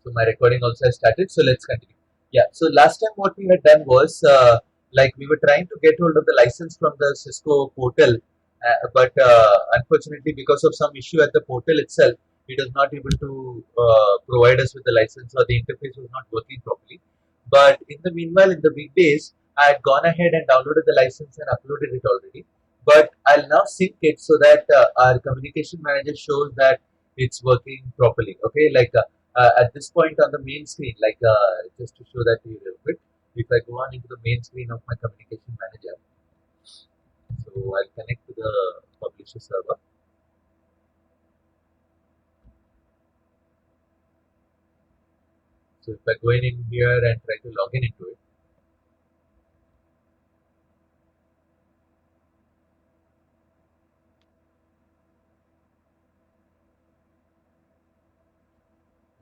So my recording also has started. So let's continue. Yeah. So last time what we had done was like we were trying to get hold of the license from the Cisco portal, but unfortunately because of some issue at the portal itself, it was not able to provide us with the license, or the interface was not working properly. But in the meanwhile, in the weekdays, I had gone ahead and downloaded the license and uploaded it already. But I'll now sync it so that our communication manager shows that it's working properly. Okay, like at this point on the main screen, like just to show that to you real quick, if I go on into the main screen of my communication manager, so I'll connect to the publisher server. So if I go in here and try to log in into it,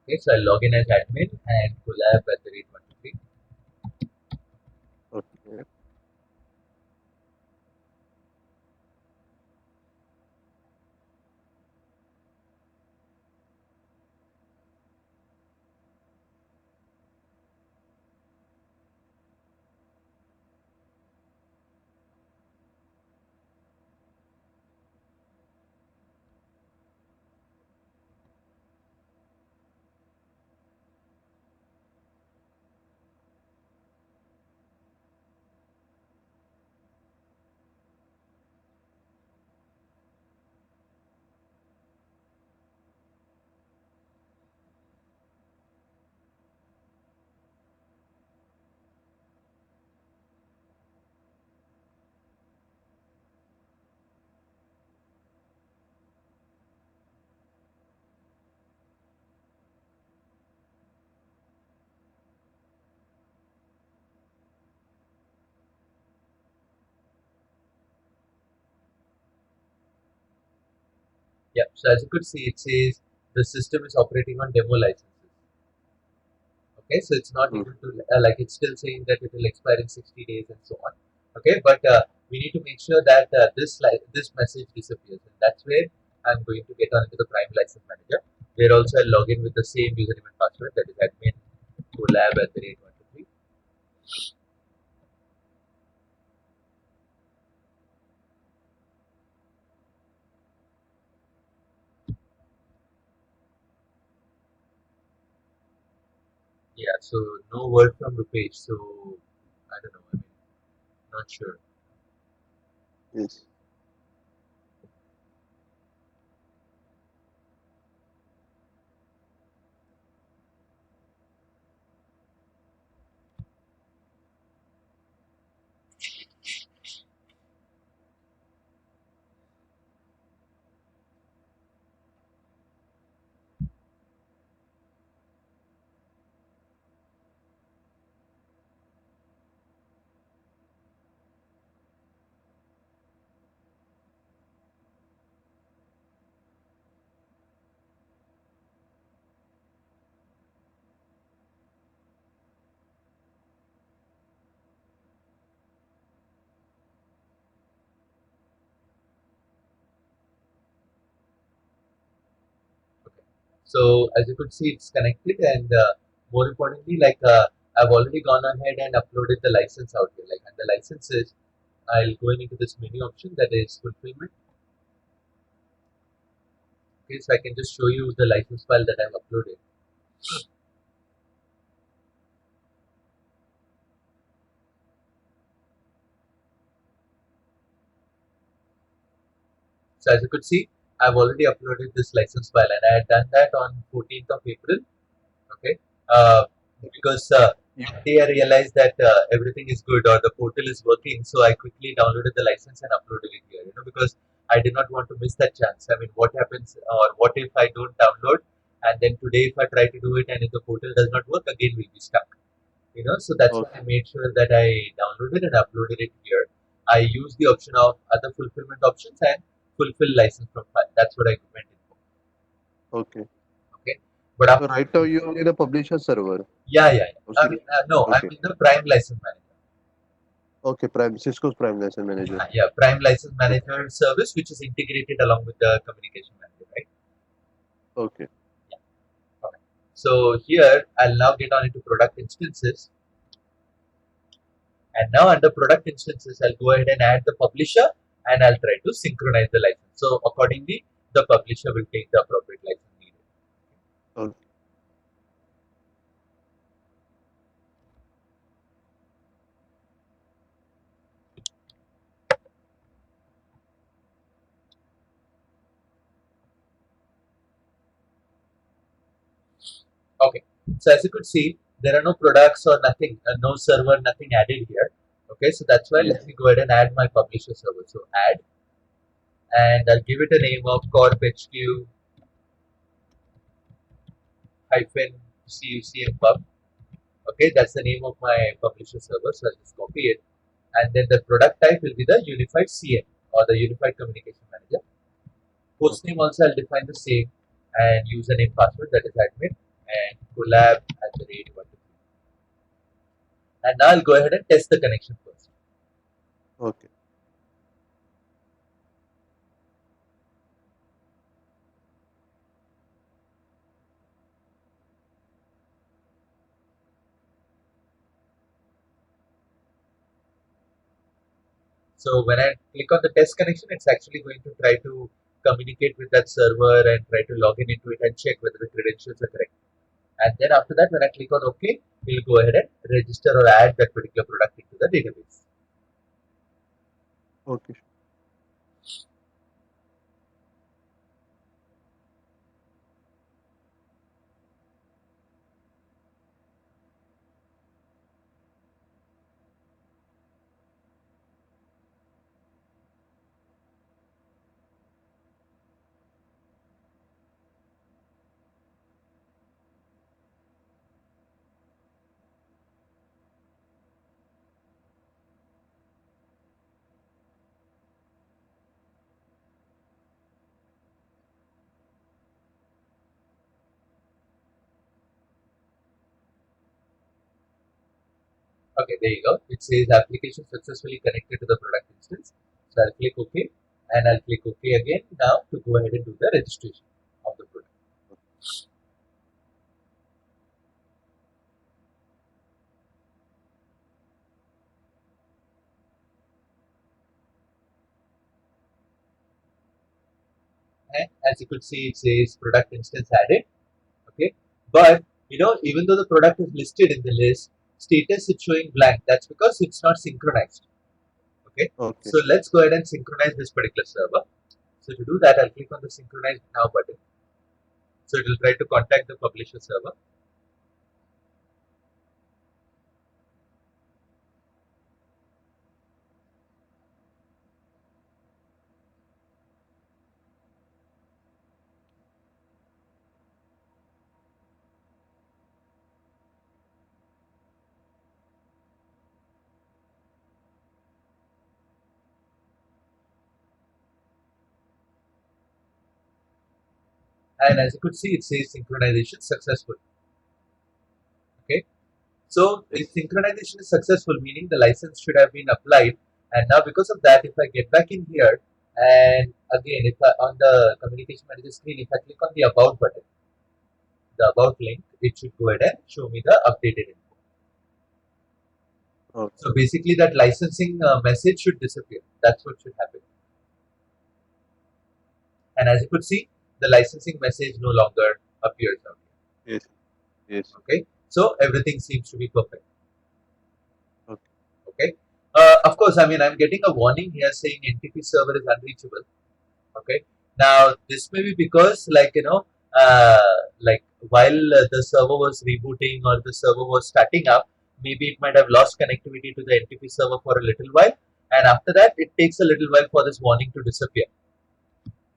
okay, so I'll log in as admin and collab at the rate 123. Okay. Yeah, so as you could see, it says the system is operating on demo licenses. Okay, so it's not Mm. able to like, it's still saying that it will expire in 60 days and so on. Okay, but we need to make sure that this message disappears, and that's where I'm going to get on into the Prime License Manager, where also I'll log in with the same username and password, that is admin collab at the rate 123. Yeah, so no word from Rupesh, so I don't know. I mean, not sure. Yes. Okay. So as you could see, it's connected, and more importantly, like I've already gone ahead and uploaded the license out here. Like, and the licenses, I'll go into this menu option, that is fulfillment. Okay, so I can just show you the license file that I've uploaded. So as you could see, I've already uploaded this license file, and I had done that on 14th of April. Okay, because You, that day I realized that everything is good, or the portal is working, so I quickly downloaded the license and uploaded it here. Because I did not want to miss that chance. I mean, what happens, or what if I don't download, and then today if I try to do it and if the portal does not work, again we'll be stuck. So that's why okay. I made sure that I downloaded and uploaded it here. I use the option of other fulfillment options and fulfill license from file. That's what I went in for. Okay. Okay, but So after, right now you are in a publisher server. yeah. I Okay. mean, no, I'm Okay. in the Prime License Manager. Okay. Prime Cisco's Prime License Manager. Yeah, Prime License Okay. Manager service, which is integrated along with the Communication Manager, right? Okay. Yeah. Okay. So here I'll now get on into product instances, and now under product instances I'll go ahead and add the publisher, and I'll try to synchronize the license. So accordingly, the publisher will take the appropriate license needed. Okay. Okay, so as you could see, there are no products or nothing, no server, nothing added here. Okay, so that's why Yes. let me go ahead and add my publisher server. So add, and I'll give it a name of corp hq hyphen cucm pub. Okay, that's the name of my publisher server. So I'll just copy it, and then the product type will be the unified CM or the unified communication manager. Host name also I'll define the same, and username password, that is admin, and collab at the rate 1. And now I'll go ahead and test the connection first. Okay. So when I click on the test connection, it's actually going to try to communicate with that server and try to log in into it and check whether the credentials are correct. And then after that, when I click on OK, we'll go ahead and register or add that particular product into the database. Okay. Okay, there you go. It says application successfully connected to the product instance. So I'll click OK, and I'll click OK again now to go ahead and do the registration of the product. And as you could see, it says product instance added. Okay, but even though the product is listed in the list, status is showing blank. That's because it's not synchronized. Okay, Okay. so let's go ahead and synchronize this particular server. So to do that, I'll click on the synchronize now button. So it will try to contact the publisher server. And as you could see, it says synchronization successful. Okay, so if synchronization is successful, meaning the license should have been applied. And now because of that, if I get back in here, and again, if I, on the communication manager screen, if I click on the about button, the about link, it should go ahead and show me the updated info. Okay. So basically, that licensing message should disappear. That's what should happen. And as you could see, the licensing message no longer appears out here. Yes. Yes. Okay, so everything seems to be perfect. Okay. Okay, of course, I mean, I'm getting a warning here saying NTP server is unreachable. Okay, now this may be because, like while the server was rebooting or the server was starting up, maybe it might have lost connectivity to the NTP server for a little while, and after that, it takes a little while for this warning to disappear.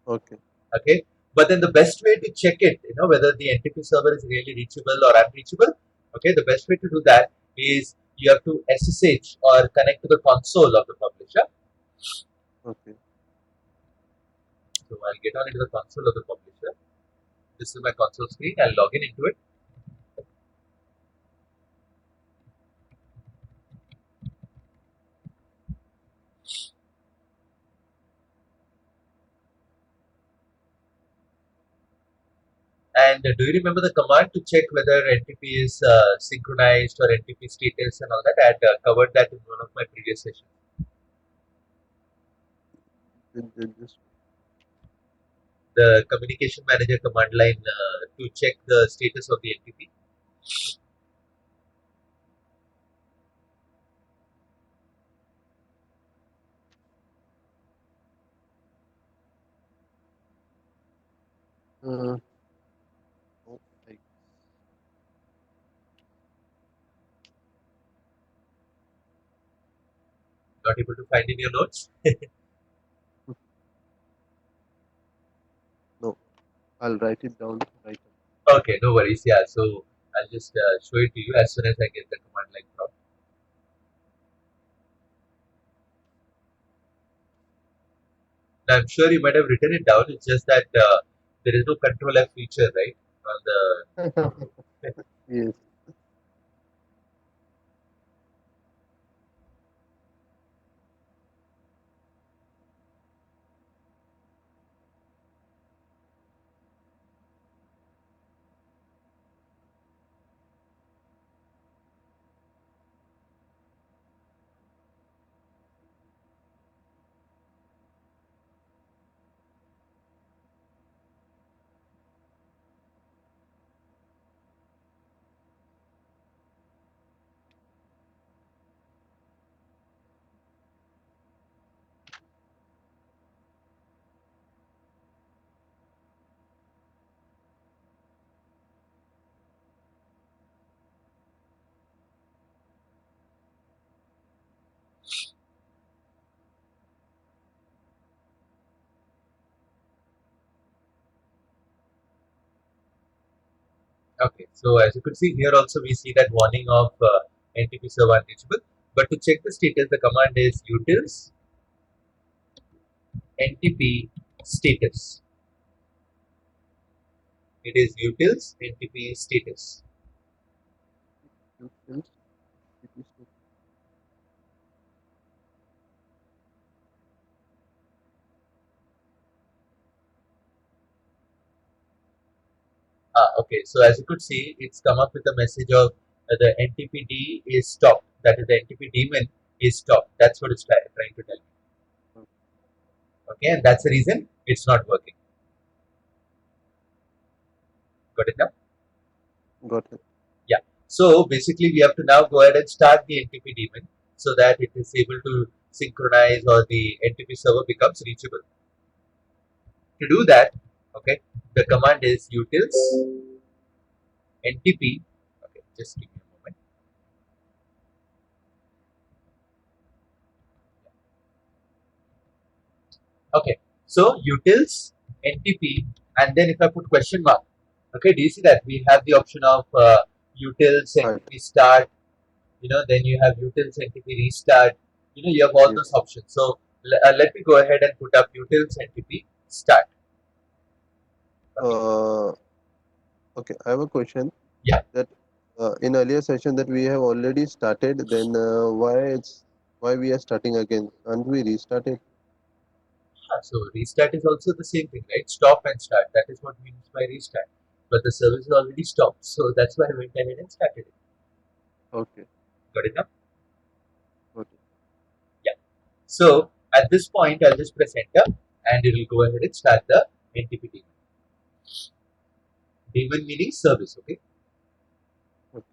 Okay. Okay, but then the best way to check it, whether the NTP server is really reachable or unreachable. Okay, the best way to do that is you have to SSH or connect to the console of the publisher. Okay. So I'll get on into the console of the publisher. This is my console screen. I'll log in into it. And do you remember the command to check whether NTP is synchronized or NTP status and all that? I had covered that in one of my previous sessions. Just The communication manager command line to check the status of the NTP. oh, like, Not able to find in your notes? no, I'll write it down right Okay, no worries. Yeah, so I'll just show it to you as soon as I get the command line prompt. Now, I'm sure you might have written it down. It's just that there is no control F feature, right? On the now. Yes. okay, so as you could see here, also we see that warning of NTP server unreachable. But to check the status, the command is utils NTP status. It is utils NTP status. Utils, it is okay. Okay, so as you could see, it's come up with a message of the NTPD is stopped. That is, the NTP daemon is stopped. That's what it's trying to tell you. Okay, and that's the reason it's not working. Got it now? Got it. Yeah. So basically, we have to now go ahead and start the NTP daemon so that it is able to synchronize or the NTP server becomes reachable. To do that, okay, the command is utils NTP. Okay, just give me a moment. Okay, so utils NTP, and then if I put question mark, okay, do you see that we have the option of utils Right. NTP start, then you have utils NTP restart, you have all Yes. those options. So let me go ahead and put up utils NTP start. Okay, I have a question. Yeah. That in earlier session that we have already started, then why we are starting again? Can't we restart it? So restart is also the same thing, right? Stop and start. That is what means by restart. But the service is already stopped, so that's why I went ahead and started it. Okay. Got it now? Okay. So at this point, I'll just press enter, and it will go ahead and start the NTP daemon. Daemon meaning service, okay? Okay.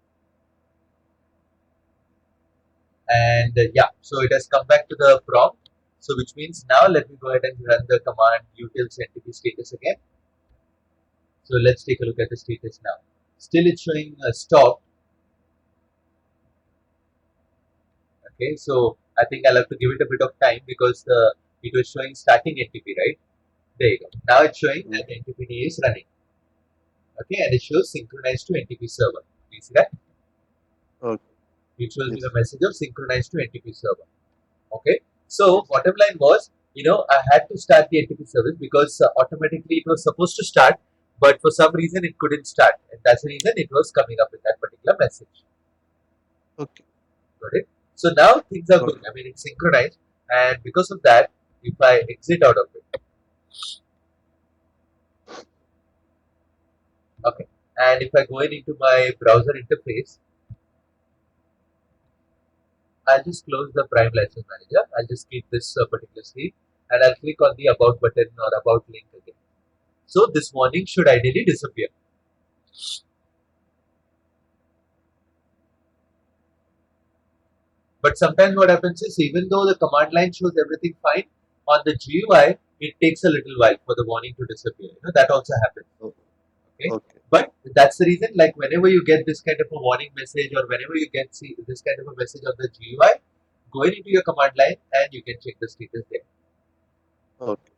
And yeah, so it has come back to the prompt. So which means now let me go ahead and run the command utils NTP status again. So let's take a look at the status now. Still it's showing stop. Okay, so I think I'll have to give it a bit of time because it was showing starting NTP, right? There you go. Now it's showing that NTPD is running. Okay, and it shows synchronized to NTP server. Do you see that? Okay. It shows me Yes. the message of synchronized to NTP server. Okay, so bottom line was, I had to start the NTP service because automatically it was supposed to start, but for some reason it couldn't start, and that's the reason it was coming up with that particular message. Okay. Got it? So now things are Got good. I mean, it's synchronized, and because of that, if I exit out of it, Okay. And if I go in into my browser interface, I'll just close the Prime License Manager. I'll just keep this particular screen and I'll click on the About button or About link again. So this warning should ideally disappear. But sometimes what happens is, even though the command line shows everything fine, on the GUI, it takes a little while for the warning to disappear. That also happens. Oh, Okay. okay. But that's the reason, like whenever you get this kind of a warning message or whenever you get this kind of a message on the GUI, go into your command line and you can check the status there. Okay.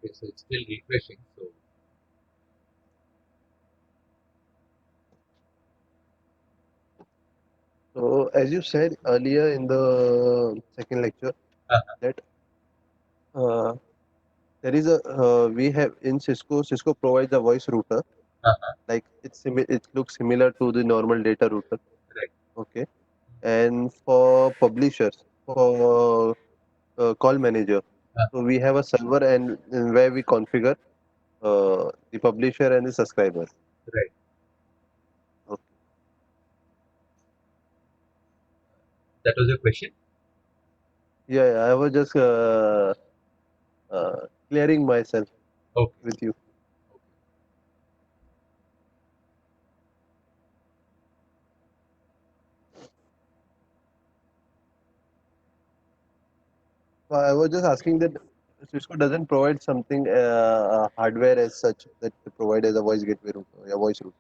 Okay, so it's still refreshing. So as you said earlier in the second lecture Uh-huh, that uh, there is a we have in Cisco provides a voice router, uh-huh, like it looks similar to the normal data router. right. Okay. And for publishers, for call manager, Uh, so we have a server and where we configure the publisher and the subscriber. right. Okay. That was your question. Yeah, I was just clearing myself Okay. with you. I was just asking that Cisco doesn't provide something hardware as such that they provide as a voice gateway router, a voice router.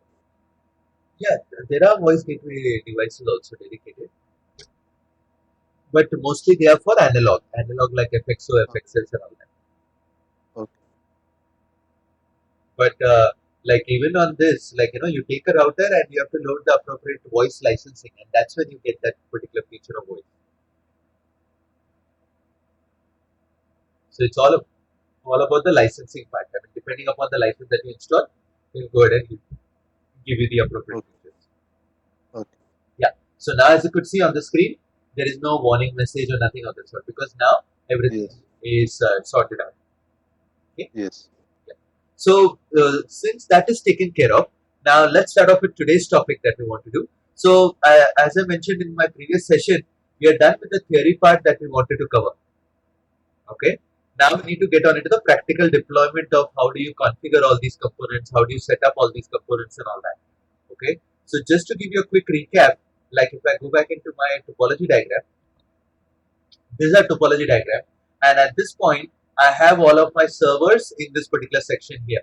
Yeah, there are voice gateway devices also dedicated, but mostly they are for analog like FXO, FXS, and all that. Okay. But like even on this, like you take a router and you have to load the appropriate voice licensing, and that's when you get that particular feature of voice. So it's all about the licensing part. I mean, depending upon the license that you install, we'll go ahead and give you the appropriate Okay. features. Okay. Yeah. So now, as you could see on the screen, there is no warning message or nothing of that sort because now everything Yes. is sorted out. Okay. Yes. So since that is taken care of, now let's start off with today's topic that we want to do. So as I mentioned in my previous session, we are done with the theory part that we wanted to cover. Okay. Now we need to get on into the practical deployment of how do you configure all these components, how do you set up all these components and all that. Okay. So just to give you a quick recap, like if I go back into my topology diagram, this is a topology diagram, and at this point, I have all of my servers in this particular section here.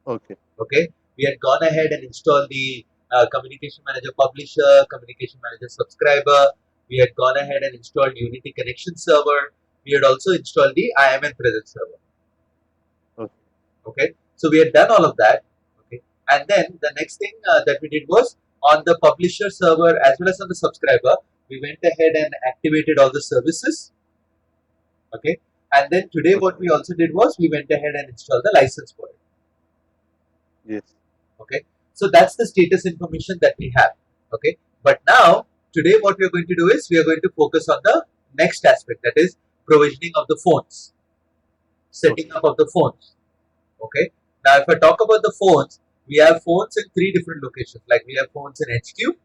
Okay. Okay, we had gone ahead and installed the communication manager publisher, communication manager subscriber. We had gone ahead and installed Unity connection server. We had also installed the IMN presence server. Okay. Okay, so we had done all of that. Okay, and then the next thing that we did was on the publisher server as well as on the subscriber, we went ahead and activated all the services. Okay, and then today what we also did was we went ahead and installed the license for it. Yes. Okay, so that's the status information that we have. Okay, but now today what we are going to do is we are going to focus on the next aspect, that is provisioning of the phones, setting up of the phones. Okay, now if I talk about the phones, we have phones in three different locations. Like we have phones in HQ,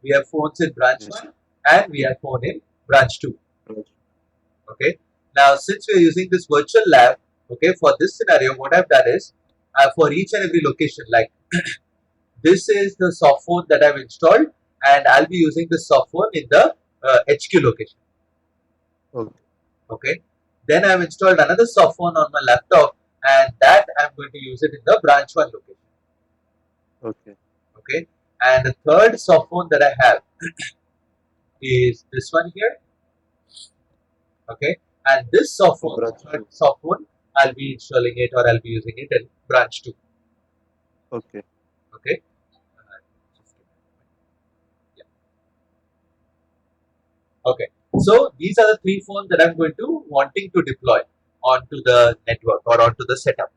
we have phones in branch Yes. 1, and we have phone in branch 2. Right. Okay, now since we are using this virtual lab, okay, for this scenario what I've done is for each and every location, like this is the soft phone that I've installed, and I'll be using the soft phone in the HQ location. Okay. Okay, then I've installed another soft phone on my laptop, and that I'm going to use it in the branch 1 location. Okay. Okay, and the third soft phone that I have is this one here. Okay, and this soft phone, Branch third 2. soft phone, I'll be installing it or I'll be using it in branch 2. Okay. Okay, just give me a moment. Yeah. Okay, so these are the three phones that I'm going to wanting to deploy onto the network or onto the setup.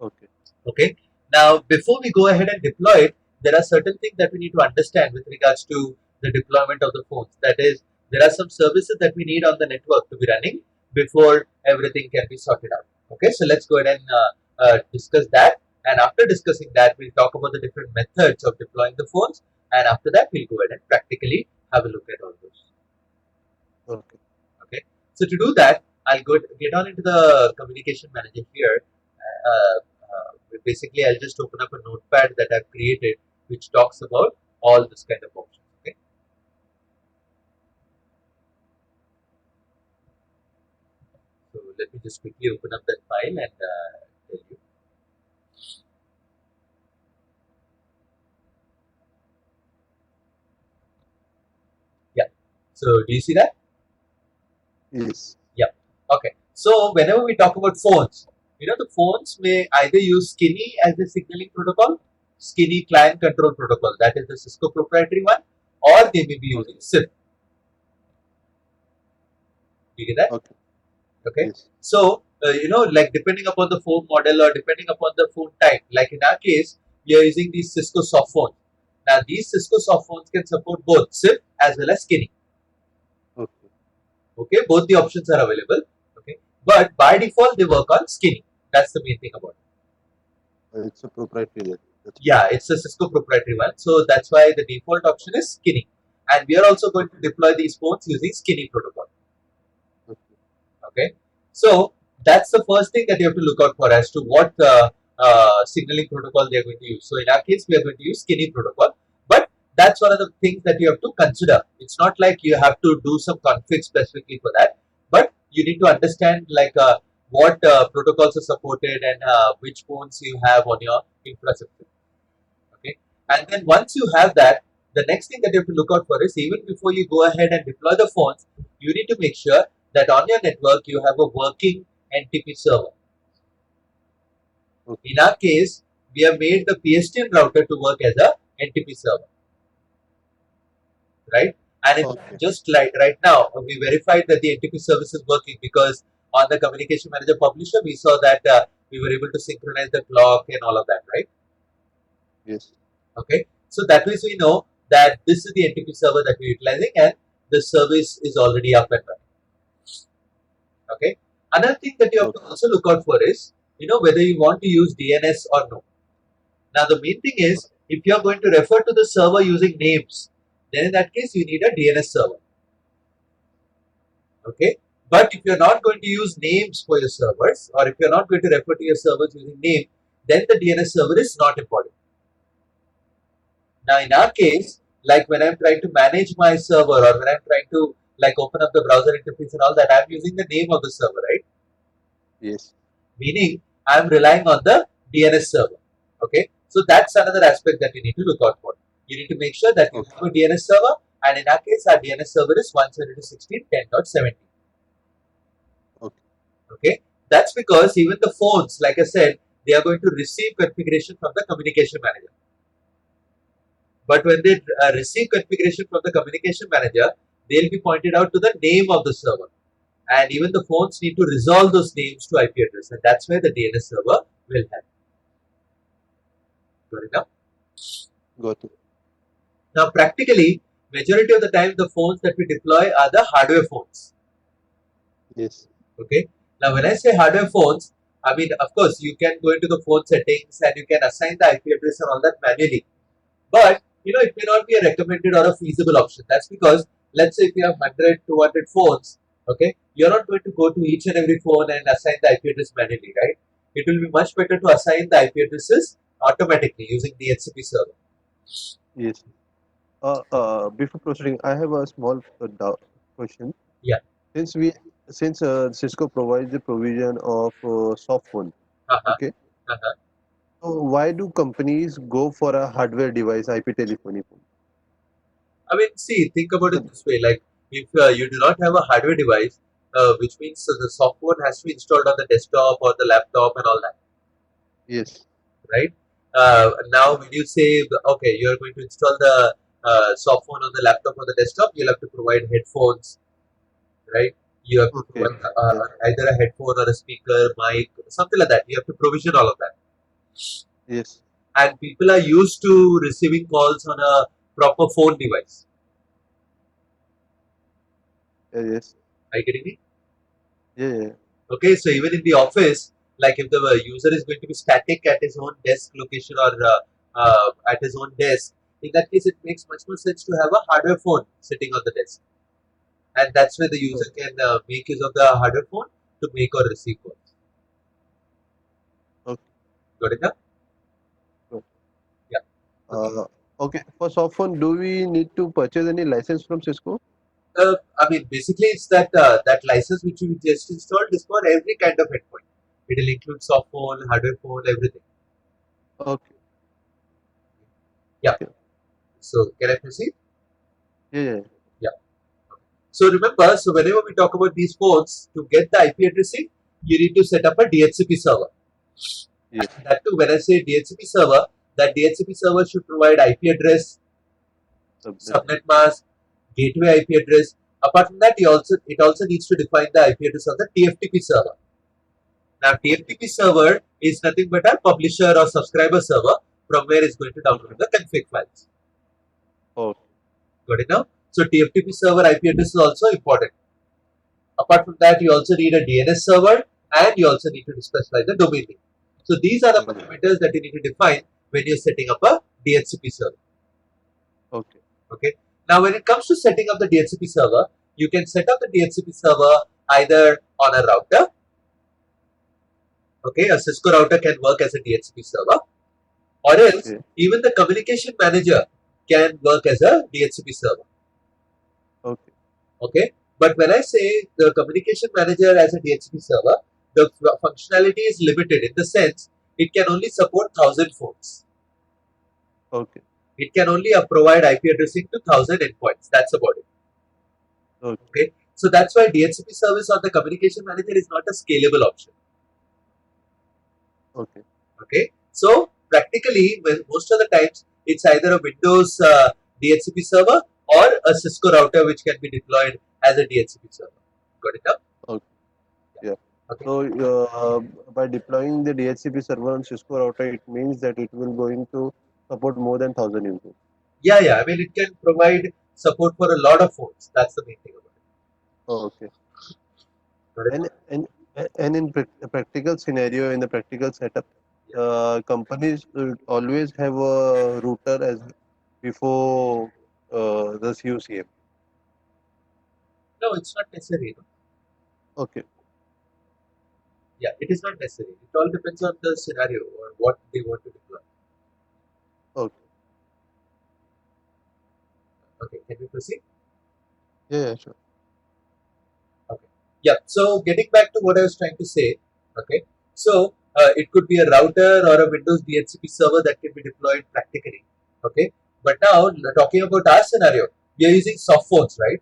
Okay. Okay, now before we go ahead and deploy it, there are certain things that we need to understand with regards to the deployment of the phones. That is, there are some services that we need on the network to be running before everything can be sorted out. Okay, so let's go ahead and discuss that. And after discussing that, we'll talk about the different methods of deploying the phones. And after that, we'll go ahead and practically have a look at all those. Okay. Okay, so to do that, I'll go get on into the communication manager here. Basically, I'll just open up a notepad that I've created, which talks about all this kind of options. Okay, so let me just quickly open up that file and tell you. Yeah, so do you see that? Yes. Yeah. Okay. So whenever we talk about phones, the phones may either use Skinny as the signaling protocol, Skinny client control protocol, that is the Cisco proprietary one, or they may be using Okay. SIP. You get that? Okay. Okay. Yes. So like depending upon the phone model or depending upon the phone type, like in our case, we are using these Cisco soft phones. Now these Cisco soft phones can support both SIP as well as Skinny. Okay. Okay, both the options are available. Okay, but by default they work on Skinny. That's the main thing about it. It's a proprietary then. That's Yeah, it's a Cisco proprietary one, so that's why the default option is Skinny, and we are also going to deploy these phones using Skinny protocol. okay. Okay, so that's the first thing that you have to look out for as to what signaling protocol they are going to use. So in our case, we are going to use Skinny protocol, but that's one of the things that you have to consider. It's not like you have to do some config specifically for that, but you need to understand like what protocols are supported and which phones you have on your infrastructure. Okay, and then once you have that, the next thing that you have to look out for is even before you go ahead and deploy the phones, you need to make sure that on your network you have a working NTP server. Okay. In our case, we have made the PSTN router to work as a NTP server, right? And if Okay. just like right now, we verified that the NTP service is working because on the communication manager publisher, we saw that we were able to synchronize the clock and all of that, right? Yes. Okay, so that means we know that this is the NTP server that we're utilizing and the service is already up and running. Okay, another thing that you have to Okay. also look out for is whether you want to use DNS or no. Now the main thing is if you are going to refer to the server using names, then in that case you need a DNS server. Okay, but if you're not going to use names for your servers or if you're not going to refer to your servers using name, then the DNS server is not important. Now, in our case, like when I'm trying to manage my server or when I'm trying to like open up the browser interface and all that, I'm using the name of the server, right? Yes. Meaning I'm relying on the DNS server. Okay, so that's another aspect that you need to look out for. You need to make sure that you Okay. have a DNS server, and in our case, our DNS server is 172.16.10.17. Okay. Okay, that's because even the phones, like I said, they are going to receive configuration from the communication manager. But when they receive configuration from the communication manager, they'll be pointed out to the name of the server. And even the phones need to resolve those names to IP address. And that's where the DNS server will help. Good enough? Got it. Now, practically, majority of the time, the phones that we deploy are the hardware phones. Yes. Okay. Now, when I say hardware phones, I mean, of course, you can go into the phone settings and you can assign the IP address and all that manually. But it may not be a recommended or a feasible option. That's because let's say if you have 100, 200 phones, okay, you're not going to go to each and every phone and assign the IP address manually, right? It will be much better to assign the IP addresses automatically using the DHCP server. Yes. Before proceeding, I have a small doubt question. Yeah. Since we since Cisco provides the provision of soft phone, Uh-huh. okay. Uh-huh. So why do companies go for a hardware device, IP telephony phone? I mean, see, think about it The- this way: like, if you do not have a hardware device, which means the software has to be installed on the desktop or the laptop and all that, Yes. right? Now, when you say, okay, you are going to install the software on the laptop or the desktop, you'll have to provide headphones, right? You have to Okay. provide Yes. either a headphone or a speaker, mic, something like that. You have to provision all of that. Yes. And people are used to receiving calls on a proper phone device. Yes. Are you getting me? Yeah. Yeah. Okay, so even in the office, like if the user is going to be static at his own desk location or at his own desk, in that case, it makes much more sense to have a hardware phone sitting on the desk. And that's where the user Okay. can make use of the hardware phone to make or receive calls. Okay. Got it now? Good. Yeah. Okay. Okay. For soft phone, do we need to purchase any license from Cisco? I mean, basically, it's that that license which we just installed is for every kind of endpoint. It will include soft phone, hardware phone, everything. Okay. Yeah. Okay. So can I proceed? Yeah. Yeah. Yeah. So remember, so whenever we talk about these phones, to get the IP addressing, you need to set up a DHCP server. Yes. That too, when I say DHCP server, that DHCP server should provide IP address, Subnet. subnet mask, gateway IP address. Apart from that, it also needs to define the IP address of the TFTP server. Now, Okay. TFTP server is nothing but a publisher or subscriber server from where it's going to Okay. download the config files. Okay. Got it now? So, TFTP server IP address is also important. Apart from that, you also need a DNS server and you also need to specify the domain name. So, these are the Okay. parameters that you need to define when you're setting up a DHCP server. Okay. Okay. Now, when it comes to setting up the DHCP server, you can set up the DHCP server either on a router. Okay, a Cisco router can work as a DHCP server, or else Okay. even the communication manager can work as a DHCP server. Okay. Okay, but when I say the communication manager as a DHCP server, the functionality is limited in the sense it can only support 1,000 phones. Okay. It can only provide IP addressing to 1,000 endpoints. That's about it. Okay. Okay, so that's why DHCP service on the communication manager is not a scalable option. Okay. Okay, so practically, most of the times it's either a Windows DHCP server or a Cisco router which can be deployed as a DHCP server. Got it now? Okay. Yeah. Okay. So by deploying the DHCP server on Cisco router, it means that it will going to support more than 1,000 users. Yeah, yeah. I mean, it can provide support for a lot of phones. That's the main thing about it. Okay. Got it And now? and and in a practical scenario, in the practical setup, Yeah. companies will always have a router as before the CUCM. No, it's not necessary. No? Okay. Yeah, it is not necessary. It all depends on the scenario or what they want to deploy. Okay. Okay, can we proceed? Yeah. Yeah. Sure. Okay. Yeah. So getting back to what I was trying to say. Okay. So it could be a router or a Windows DHCP server that can be deployed practically. Okay. But now talking about our scenario, we are using soft phones, right?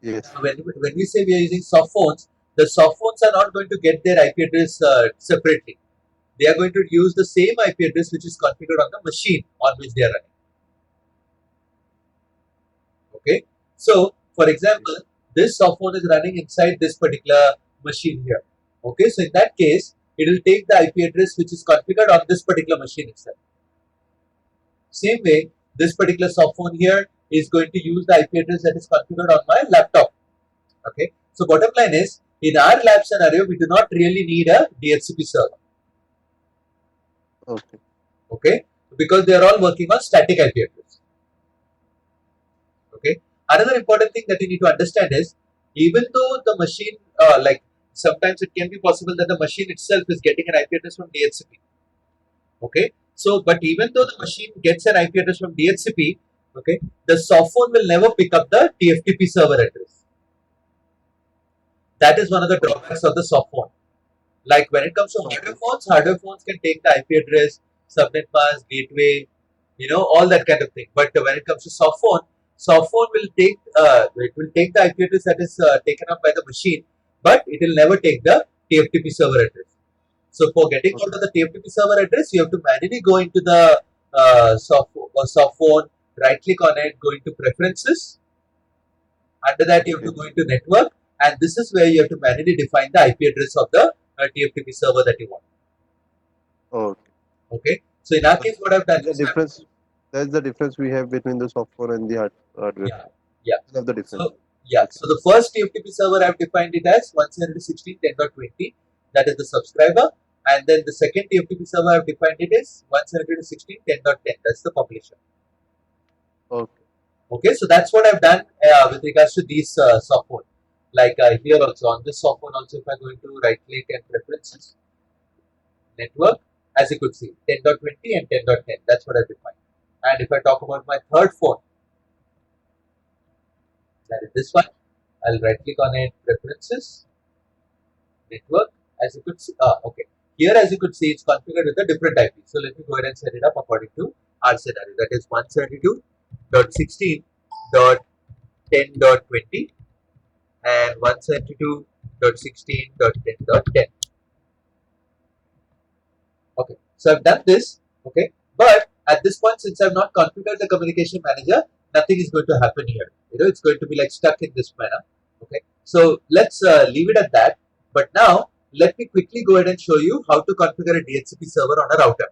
Yes. When we say we are using soft phones, the soft phones are not going to get their IP address separately. They are going to use the same IP address which is configured on the machine on which they are running. Okay. So, for example, this soft phone is running inside this particular machine here. Okay. So, in that case, it will take the IP address which is configured on this particular machine itself. Same way, this particular soft phone here is going to use the IP address that is configured on my laptop. Okay. So, bottom line is, in our lab scenario, we do not really need a DHCP server. Okay. Okay. Because they are all working on static IP address. Okay. Another important thing that you need to understand is, even though the machine, like sometimes it can be possible that the machine itself is getting an IP address from DHCP. Okay. So, but even though the machine gets an IP address from DHCP, okay, the soft phone will never pick up the TFTP server address. That is one of the drawbacks of the soft phone. Like when it comes to hardware phones can take the IP address, subnet mask, gateway, all that kind of thing. But when it comes to soft phone will take the IP address that is taken up by the machine, but it will never take the TFTP server address. So for getting hold of the TFTP server address, you have to manually go into the soft phone, right click on it, go into preferences. Under that, you have to go into network, and this is where you have to manually define the IP address of the TFTP server that you want. Okay. Okay. So in our case, what I've done The is difference. That's the difference we have between the software and the hardware. yeah, yeah. That's the difference. So yeah, so the first TFTP server I've defined it as 172.16.10.20. That is the subscriber, and then the second TFTP server I've defined it as 172.16.10.10. That's the publisher. Okay. Okay, so that's what I've done with regards to these software. Like here also on this software also, if I go into right click and preferences, network, as you could see, 10.20 and 10.10. That's what I've defined. And if I talk about my third phone, that is this one, I'll right click on it, preferences, network, as you could see. Okay. Here, as you could see, it's configured with a different IP. So let me go ahead and set it up according to our scenario. That is 172.16.10.20 and 172.16.10.10. Okay, so I've done this. Okay, but at this point, since I've not configured the communication manager, nothing is going to happen here. It's going to be like stuck in this manner. Okay, so let's leave it at that. But now, let me quickly go ahead and show you how to configure a DHCP server on a router.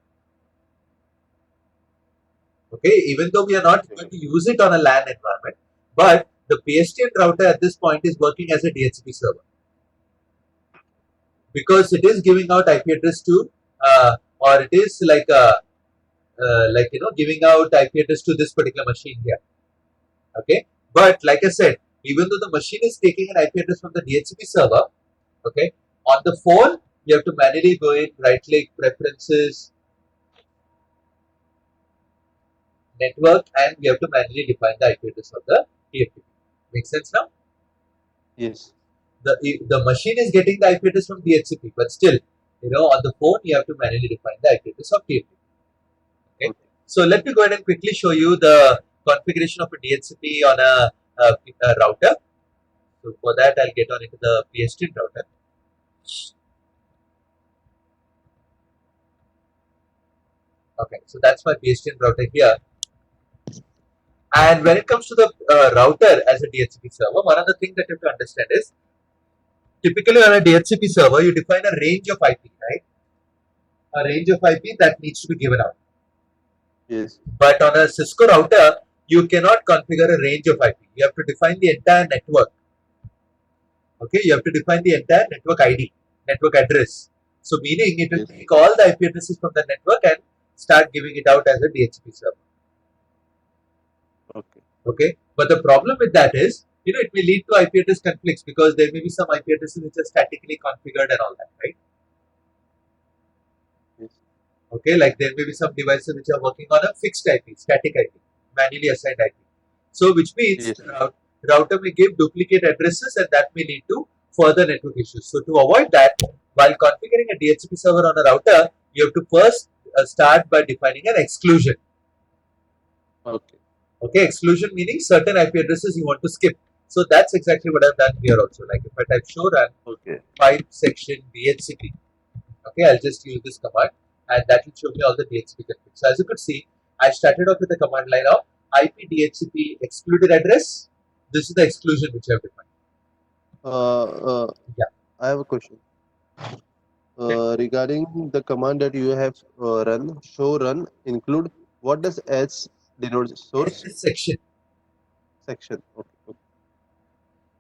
Okay, even though we are not going to use it on a LAN environment, but the PSTN router at this point is working as a DHCP server because it is giving out IP address to, or it is like giving out IP address to this particular machine here. Okay, but like I said, even though the machine is taking an IP address from the DHCP server, okay, on the phone you have to manually go in, right click, preferences, network, and we have to manually define the IP address of the TFTP. Make sense now? Yes. The machine is getting the IP address from DHCP, but still, on the phone you have to manually define the IP address of TFTP. Okay. So let me go ahead and quickly show you the configuration of a DHCP on a router. So for that, I'll get on into the PSTN router. Okay, so that's my PSTN router here. And when it comes to the router as a DHCP server, one of the things that you have to understand is, typically on a DHCP server, you define a range of IP, right? A range of IP that needs to be given out. Yes. But on a Cisco router, you cannot configure a range of IP. You have to define the entire network. Okay, you have to define the entire network ID, network address. So meaning it will take all the IP addresses from the network and start giving it out as a DHCP server. Okay. Okay, but the problem with that is, it may lead to IP address conflicts because there may be some IP addresses which are statically configured and all that, right? Yes. Okay, like there may be some devices which are working on a fixed IP, static IP, manually assigned IP. So which means router may give duplicate addresses and that may lead to further network issues. So to avoid that, while configuring a DHCP server on a router, you have to first start by defining an exclusion. Okay. Okay, exclusion meaning certain IP addresses you want to skip. So that's exactly what I've done here also. Like if I type show run pipe section DHCP, okay, I'll just use this command and that will show me all the DHCP conflicts. So as you could see, I started off with the command line of IP DHCP excluded address. This is the exclusion which I have defined. Yeah. I have a question. Regarding the command that you have run, show run include, what does S denote? Source? Section. Section. Okay.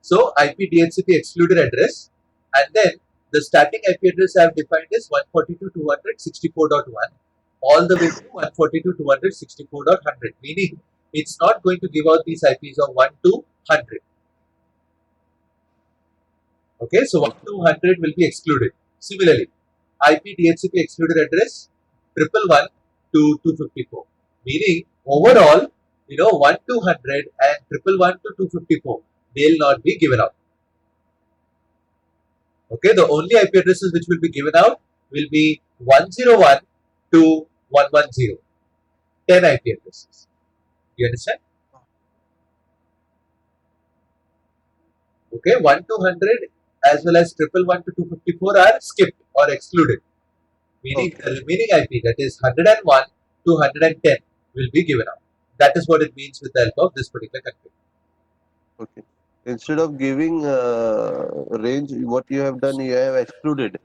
So IP DHCP excluded address, and then the starting IP address I have defined is 142.200.64.1 all the way to 142.200.64.100, meaning it's not going to give out these IPs of 1 to 100. Okay, so 1 to 100 will be excluded. Similarly, IP DHCP excluded address 111 to 254, meaning overall, 1 to 100 and 111 to 254 will not be given out. Okay, the only IP addresses which will be given out will be 101 to 110, 10 IP addresses. You understand? Okay, 1 to 100 as well as 111 to 254 are skipped or excluded. Meaning Okay. the remaining IP, that is 101 to 110, will be given out. That is what it means with the help of this particular config. Okay. Instead of giving range, what you have done, you have excluded.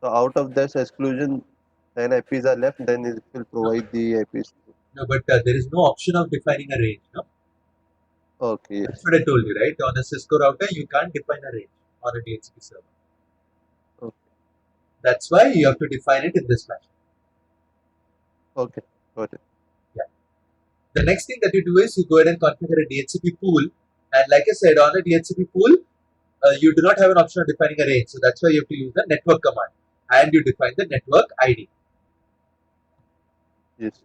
So out of this exclusion, 10 IPs are left, then it will provide the IPs. No, but there is no option of defining a range. No, Okay, that's yes. what I told you, right? On a Cisco router, you can't define a range on a DHCP server. Okay, That's why you have to define it in this fashion. okay, got it. Yeah. The next thing that you do is you go ahead and configure a DHCP pool. And like I said, on a DHCP pool, you do not have an option of defining a range. So that's why you have to use the network command. And you define the network ID. Yes.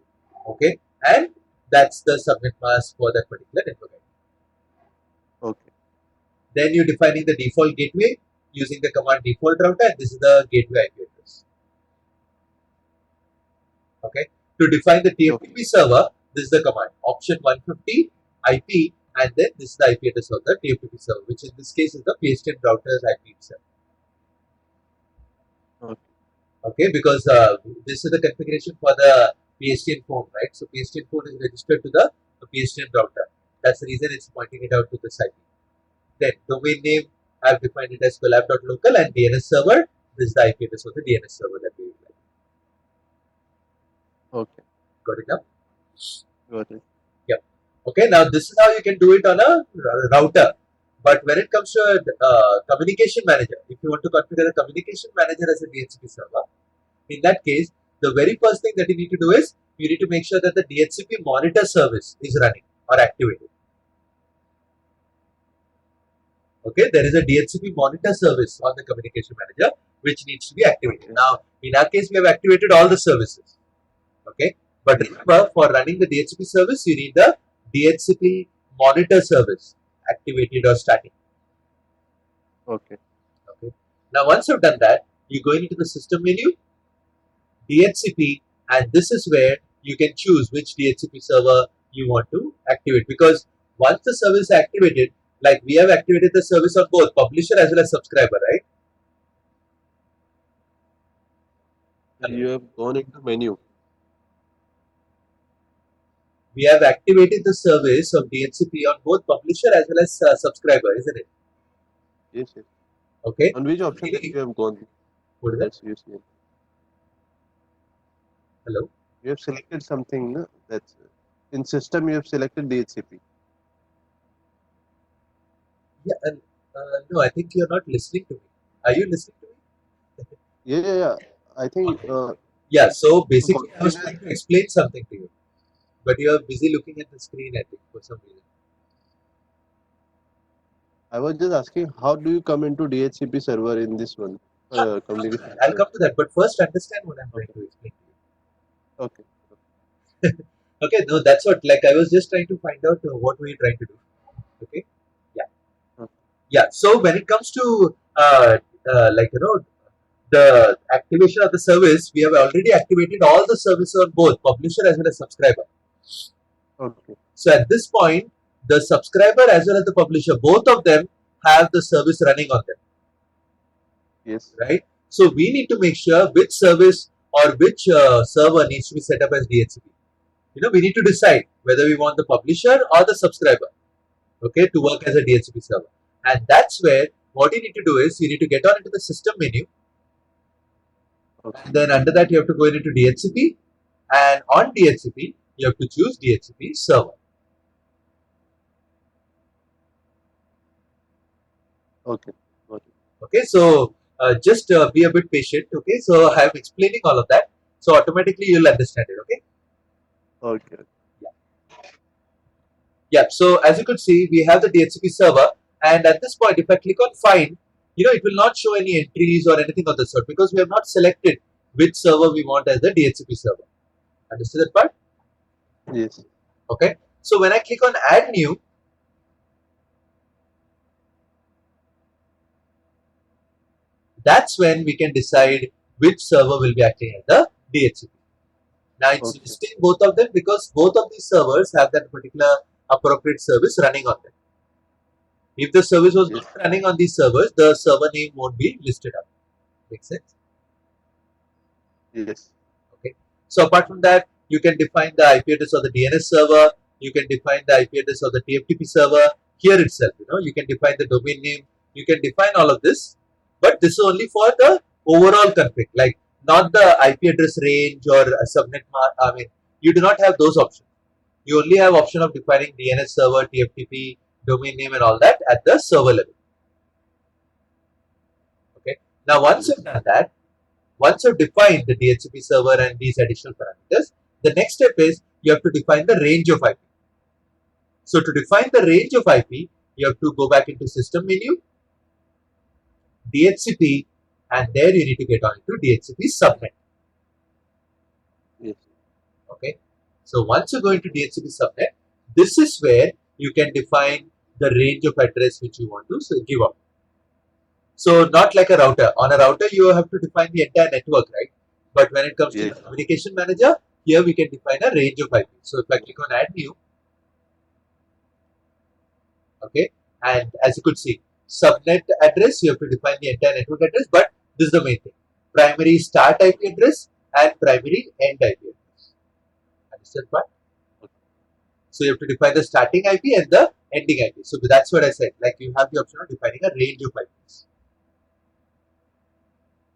Okay. And that's the subnet mask for that particular network ID. Okay, Then you're defining the default gateway using the command default router. And this is the gateway IP address. Okay. To define the TFTP server, this is the command option 150 IP, and then this is the IP address of the TFTP server, which in this case is the PSTN router's IP itself. okay, Okay, because this is the configuration for the PSTN phone, right? So PSTN phone is registered to the PSTN router. That's the reason it's pointing it out to this IP. Then domain name, I've defined it as collab.local, and DNS server, this is the IP address of the DNS server that we utilize. okay, Got it now? got it. Yeah. Okay, now this is how you can do it on a router. But when it comes to a communication manager, if you want to configure a communication manager as a DHCP server, in that case, the very first thing that you need to do is you need to make sure that the DHCP monitor service is running or activated. Okay, there is a DHCP monitor service on the communication manager which needs to be activated. Okay. Now, in our case, we have activated all the services. Okay, but remember, for running the DHCP service, you need the DHCP monitor service activated or starting. Okay. Okay. Now, once you've done that, you go into the system menu, DHCP, and this is where you can choose which DHCP server you want to activate. Because once the service is activated, like we have activated the service on both publisher as well as subscriber, right? You have gone into menu. We have activated the service of DHCP on both publisher as well as subscriber, isn't it? Yes, yes. Okay. On which option that you have gone? What is that? That's yes, yes. Hello. You have selected something, no? That's in system you have selected DHCP. Yeah. And no, I think you're not listening to me. Are you listening to me? Yeah, yeah, yeah. I think Yeah. So basically, I was configure. trying to explain something to you, but you are busy looking at the screen. I think for some reason. I was just asking, how do you come into DHCP server in this one communication? I'll come to that, but first understand what I'm trying Okay. to explain to Okay. you. Okay, no, that's what. Like I was just trying to find out what were you trying to do. Okay, yeah, Okay. yeah. So when it comes to like the activation of the service, we have already activated all the services on both publisher as well as subscriber. Okay. So at this point, the subscriber as well as the publisher, both of them have the service running on them, Yes. right? So we need to make sure which service or which server needs to be set up as DHCP. We need to decide whether we want the publisher or the subscriber, okay, to work as a DHCP server. And that's where what you need to do is you need to get on into the system menu. Okay. And then under that, you have to go into DHCP. And on DHCP, you have to choose DHCP server. Okay. Got it. Okay, so just be a bit patient. Okay, so I am explaining all of that. So automatically you'll understand it. Okay. Okay. Yeah, so as you could see, we have the DHCP server, and at this point, if I click on find, it will not show any entries or anything of the sort because we have not selected which server we want as the DHCP server. Understood that part? Yes. Okay. So when I click on add new, That's when we can decide which server will be acting as the DHCP. Now it's Okay. listing both of them because both of these servers have that particular appropriate service running on them. If the service was Yes. not running on these servers, the server name won't be listed up. Make sense? Yes. Okay. So apart from that, you can define the IP address of the DNS server. You can define the IP address of the TFTP server here itself. You can define the domain name. You can define all of this, but this is only for the overall config, like not the IP address range or a subnet. I mean, you do not have those options. You only have option of defining DNS server, TFTP, domain name, and all that at the server level. Okay. Now, once Yes. you've done that, once you've defined the DHCP server and these additional parameters, the next step is you have to define the range of IP. So to define the range of IP, you have to go back into system menu, DHCP, and there you need to get on into DHCP subnet. Yes. Okay. So once you go into DHCP subnet, this is where you can define the range of address which you want to give up. So not like a router. On a router, you have to define the entire network, right? But when it comes to Yes. the communication manager, here we can define a range of IP. So if I click on add new, okay, and as you could see, subnet address, you have to define the entire network address, but this is the main thing. Primary start IP address and primary end IP address. Understand what? So you have to define the starting IP and the ending IP. So that's what I said. Like you have the option of defining a range of IPs.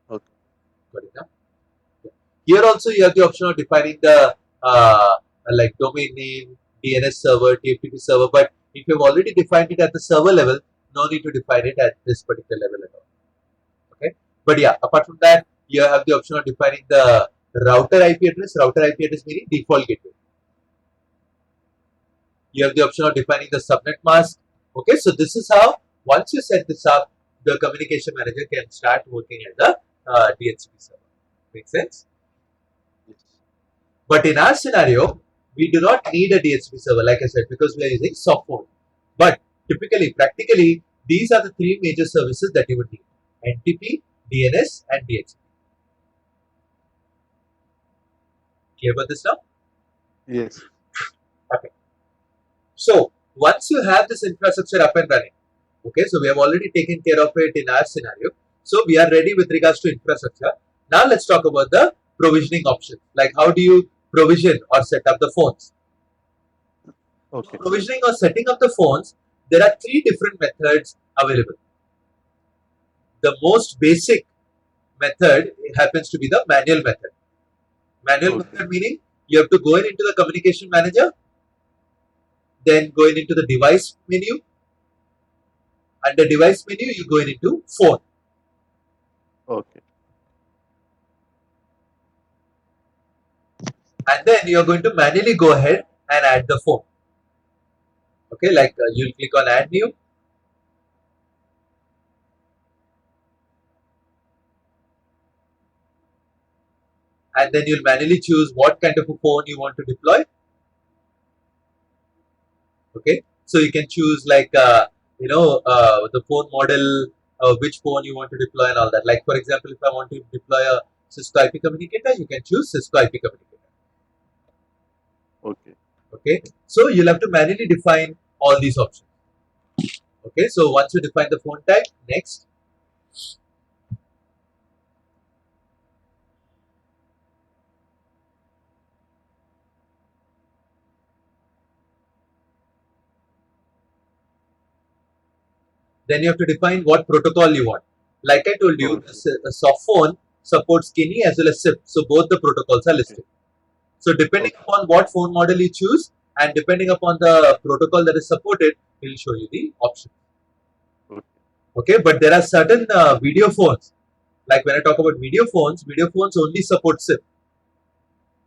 Okay. Got it now? Yeah. Here also you have the option of defining the like domain name, DNS server, TFTP server. But if you have already defined it at the server level, no need to define it at this particular level at all. Okay. But yeah, apart from that, you have the option of defining the router IP address. Router IP address meaning default gateway. You have the option of defining the subnet mask. Okay, so this is how once you set this up, the communication manager can start working at the DHCP server. Make sense? Yes. But in our scenario, we do not need a DHCP server, like I said, because we are using Softphone. But typically, practically, these are the three major services that you would need: NTP, DNS, and DHCP. Clear about this now? Yes. Okay. So once you have this infrastructure up and running, okay, so we have already taken care of it in our scenario. So we are ready with regards to infrastructure. Now let's talk about the provisioning option. Like how do you provision or set up the phones? Okay. Provisioning or setting up the phones, there are three different methods available. The most basic method happens to be the manual method. Manual Okay. method meaning you have to go in into the communication manager, then go in into the device menu. Under device menu, you go in into phone. Okay. And then you are going to manually go ahead and add the phone. Okay, like you'll click on add new, and then you'll manually choose what kind of a phone you want to deploy. Okay, so you can choose like the phone model, which phone you want to deploy and all that. Like for example, if I want to deploy a Cisco IP communicator, you can choose Cisco IP communicator. Okay. Okay, so you'll have to manually define all these options. Okay, so once you define the phone type, next. Then you have to define what protocol you want. Like I told you, Okay. the soft phone supports Kini as well as SIP. So both the protocols are Okay. listed. So depending Okay. upon what phone model you choose and depending upon the protocol that is supported, we'll show you the option. Okay. Okay, but there are certain video phones. Like when I talk about video phones only support SIP.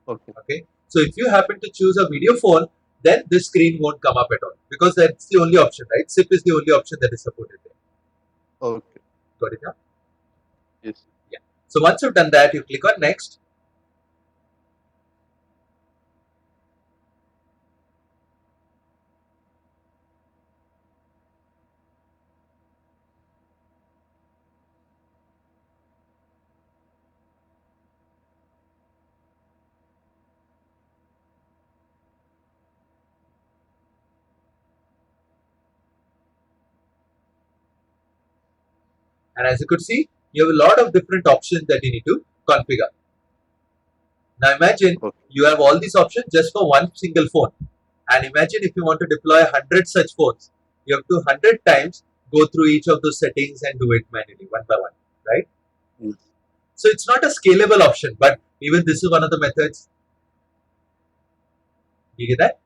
Okay. Okay, so if you happen to choose a video phone, then this screen won't come up at all because that's the only option, right? SIP is the only option that is supported there. Okay. Got it now? Yes. Yeah. So once you've done that, you click on next. And as you could see, you have a lot of different options that you need to configure. Now imagine Okay. you have all these options just for one single phone. And imagine if you want to deploy 100 such phones, you have to 100 times go through each of those settings and do it manually, one by one, right? Yes. So it's not a scalable option, but even this is one of the methods. You get that?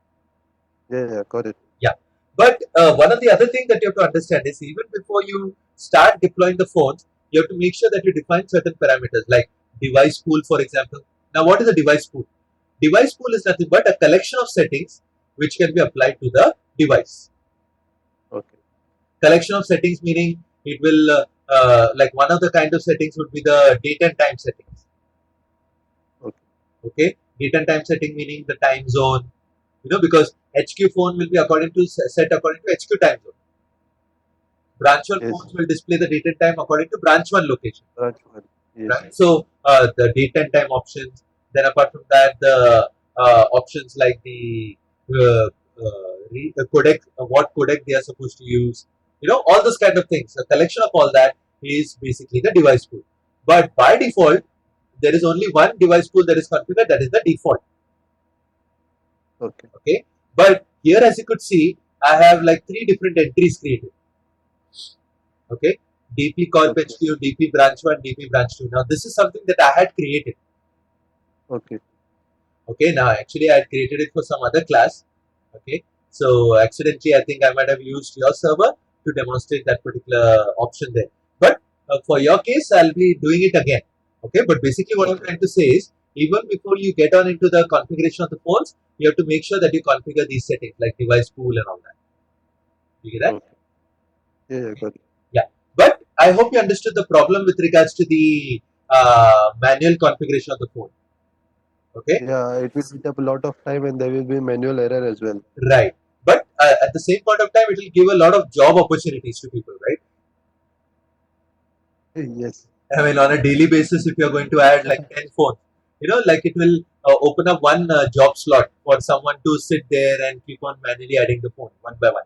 Yeah, got it. Yeah. But one of the other things that you have to understand is even before you start deploying the phones, you have to make sure that you define certain parameters like device pool, for example. Now, what is a device pool? Device pool is nothing but a collection of settings which can be applied to the device. Okay. Collection of settings meaning it will like one of the kind of settings would be the date and time settings. Okay. Okay, date and time setting meaning the time zone. Because HQ phone will be according to set according to HQ time zone. Branch one Yes. phones will display the date and time according to branch one location. Branch one. Yes. Right. So the date and time options. Then apart from that, the options like the codec, what codec they are supposed to use. All those kind of things. A collection of all that is basically the device pool. But by default, there is only one device pool that is configured. That is the default. Okay. Okay. But here, as you could see, I have like 3 different entries created. Okay. DP Corp Okay. HQ, DP branch 1, DP branch 2. Now, this is something that I had created. Okay. Okay. Now, actually, I had created it for some other class. Okay. So, accidentally, I think I might have used your server to demonstrate that particular option there. But for your case, I'll be doing it again. Okay. But basically, what I'm trying to say is, even before you get on into the configuration of the phones, you have to make sure that you configure these settings like device pool and all that. You get that? Okay. Yeah, got it. Yeah. But I hope you understood the problem with regards to the manual configuration of the phone. Okay. Yeah, it will eat up a lot of time and there will be manual error as well. Right. But at the same point of time, it will give a lot of job opportunities to people, right? Yes. I mean, on a daily basis, if you're going to add like 10 phones, like it will open up one job slot for someone to sit there and keep on manually adding the phone one by one.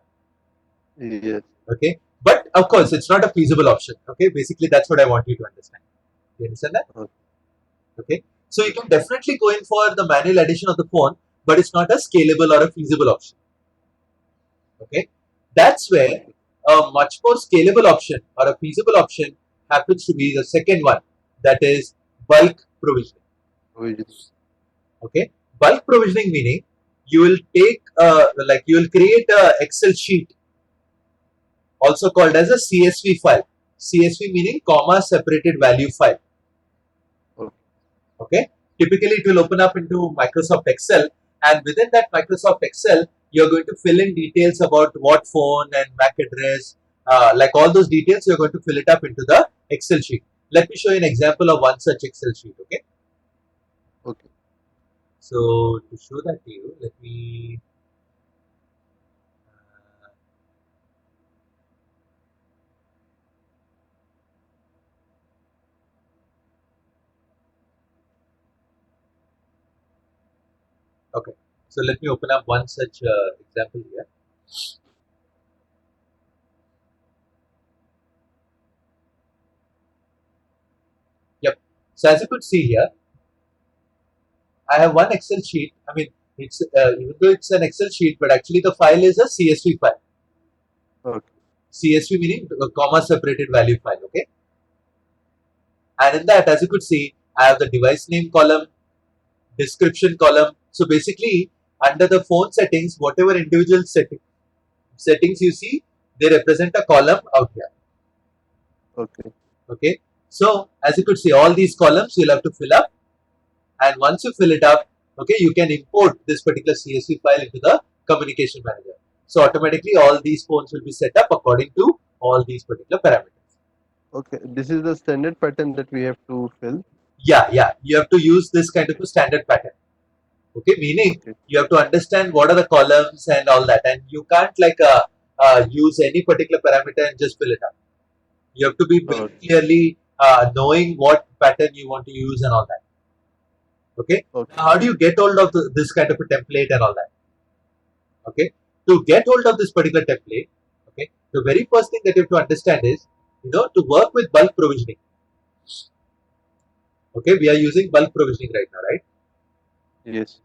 Yes. Okay. But of course, it's not a feasible option. Okay. Basically, that's what I want you to understand. You understand that? Okay. Okay. So you can definitely go in for the manual addition of the phone, but it's not a scalable or a feasible option. Okay. That's where a much more scalable option or a feasible option happens to be the second one, that is bulk provisioning. Okay. Bulk provisioning meaning you will take you will create a Excel sheet, also called as a CSV file. CSV meaning comma separated value file. Okay. Typically, it will open up into Microsoft Excel, and within that Microsoft Excel, you're going to fill in details about what phone and MAC address, like all those details, you're going to fill it up into the Excel sheet. Let me show you an example of one such Excel sheet. Okay. Okay. So to show that to you, let me. Okay. So let me open up one such example here. Yep. So as you could see here, I have one Excel sheet. I mean, it's even though it's an Excel sheet, but actually the file is a CSV file. Okay. CSV meaning comma separated value file. Okay. And in that, as you could see, I have the device name column, description column. So basically, under the phone settings, whatever individual settings you see, they represent a column out here. Okay. Okay. So as you could see, all these columns you'll have to fill up, and once you fill it up, okay, you can import this particular CSV file into the communication manager. So automatically, all these phones will be set up according to all these particular parameters. Okay. This is the standard pattern that we have to fill. Yeah. You have to use this kind of a standard pattern. Okay, meaning Okay. you have to understand what are the columns and all that, and you can't use any particular parameter and just fill it up. You have to be very clearly knowing what pattern you want to use and all that. Okay. Okay. How do you get hold of this kind of a template and all that? Okay. To get hold of this particular template, okay, the very first thing that you have to understand is to work with bulk provisioning. Okay, we are using bulk provisioning right now, right? Yes.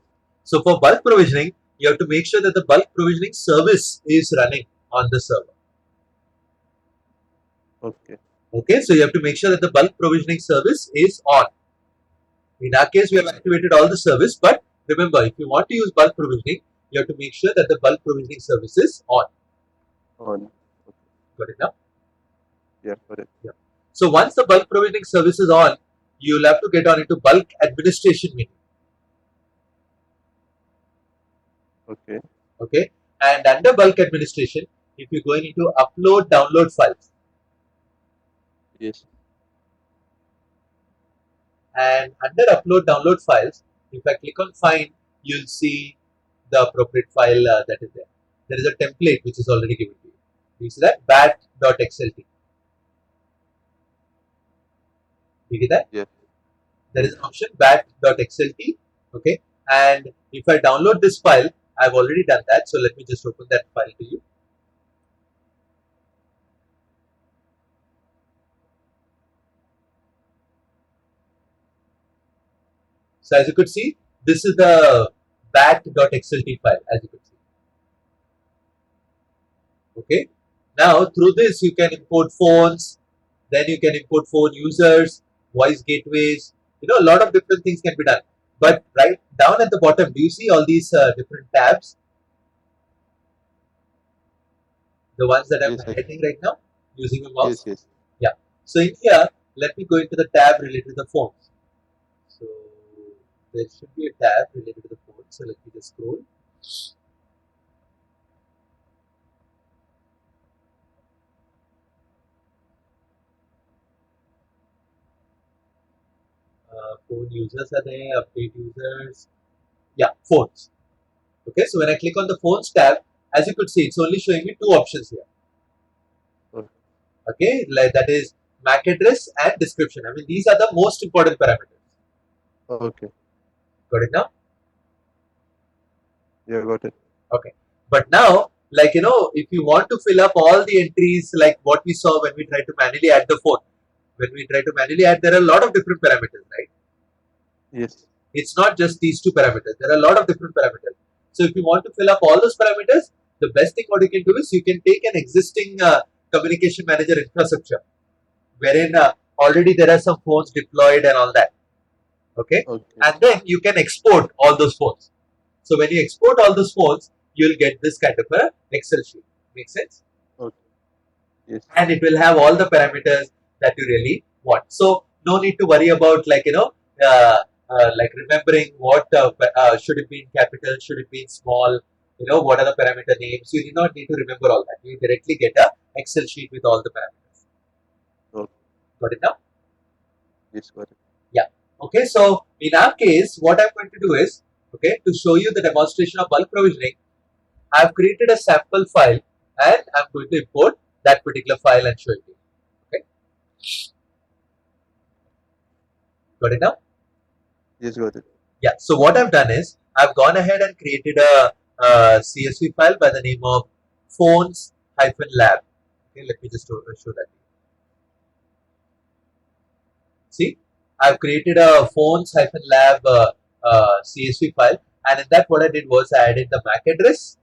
So for bulk provisioning, you have to make sure that the bulk provisioning service is running on the server. Okay. Okay, so you have to make sure that the bulk provisioning service is on. In our case, we have activated all the service, but remember, if you want to use bulk provisioning, you have to make sure that the bulk provisioning service is on. On. Got it now? Yeah, correct. Yeah. So once the bulk provisioning service is on, you'll have to get on into bulk administration menu. Okay. Okay, and under bulk administration, if you're going into upload download files, Yes. and under upload download files, if I click on find, you'll see the appropriate file that is there. There is a template which is already given to you. You see that bat.xlt. You get that? Yes. There is Yes. an option bat.xlt. Okay, and if I download this file, I've already done that. So let me just open that file to you. So as you could see, this is the bat.xlt file, as you could see. Okay. Now through this you can import phones, then you can import phone users, voice gateways. A lot of different things can be done. But right down at the bottom, do you see all these different tabs? The ones that I'm Yes. highlighting right now using a Yes. mouse. Yes. Yeah. So in here, let me go into the tab related to the phones. So there should be a tab related to the phone. So let me just scroll. Phone users are there, update users. Yeah, phones. Okay, so when I click on the phones tab, as you could see, it's only showing me two options here. Okay. Okay, like that is MAC address and description. I mean, these are the most important parameters. Okay. Got it now? Yeah, got it. Okay. But now, if you want to fill up all the entries like what we saw when we tried to manually add the phone, when we try to manually add, there are a lot of different parameters, right? Yes. It's not just these two parameters. There are a lot of different parameters. So if you want to fill up all those parameters, the best thing what you can do is you can take an existing communication manager infrastructure, wherein already there are some phones deployed and all that. Okay, Okay. and then you can export all those phones. So when you export all those phones, you'll get this kind of a Excel sheet. Make sense? Okay. Yes. And it will have all the parameters that you really want. So no need to worry about like remembering what should it be in capital, should it be in small, what are the parameter names. You do not need to remember all that. You directly get a Excel sheet with all the parameters. Okay. Got it now? Yes, got it. Yeah. Okay. So in our case, what I'm going to do is, okay, to show you the demonstration of bulk provisioning, I've created a sample file and I'm going to import that particular file and show it to you. Okay. Got it now? Yes, got it. Yeah. So what I've done is I've gone ahead and created a, CSV file by the name of phones-lab. Okay. Let me just show that. See, I've created a phones-lab CSV file, and in that what I did was I added the MAC address.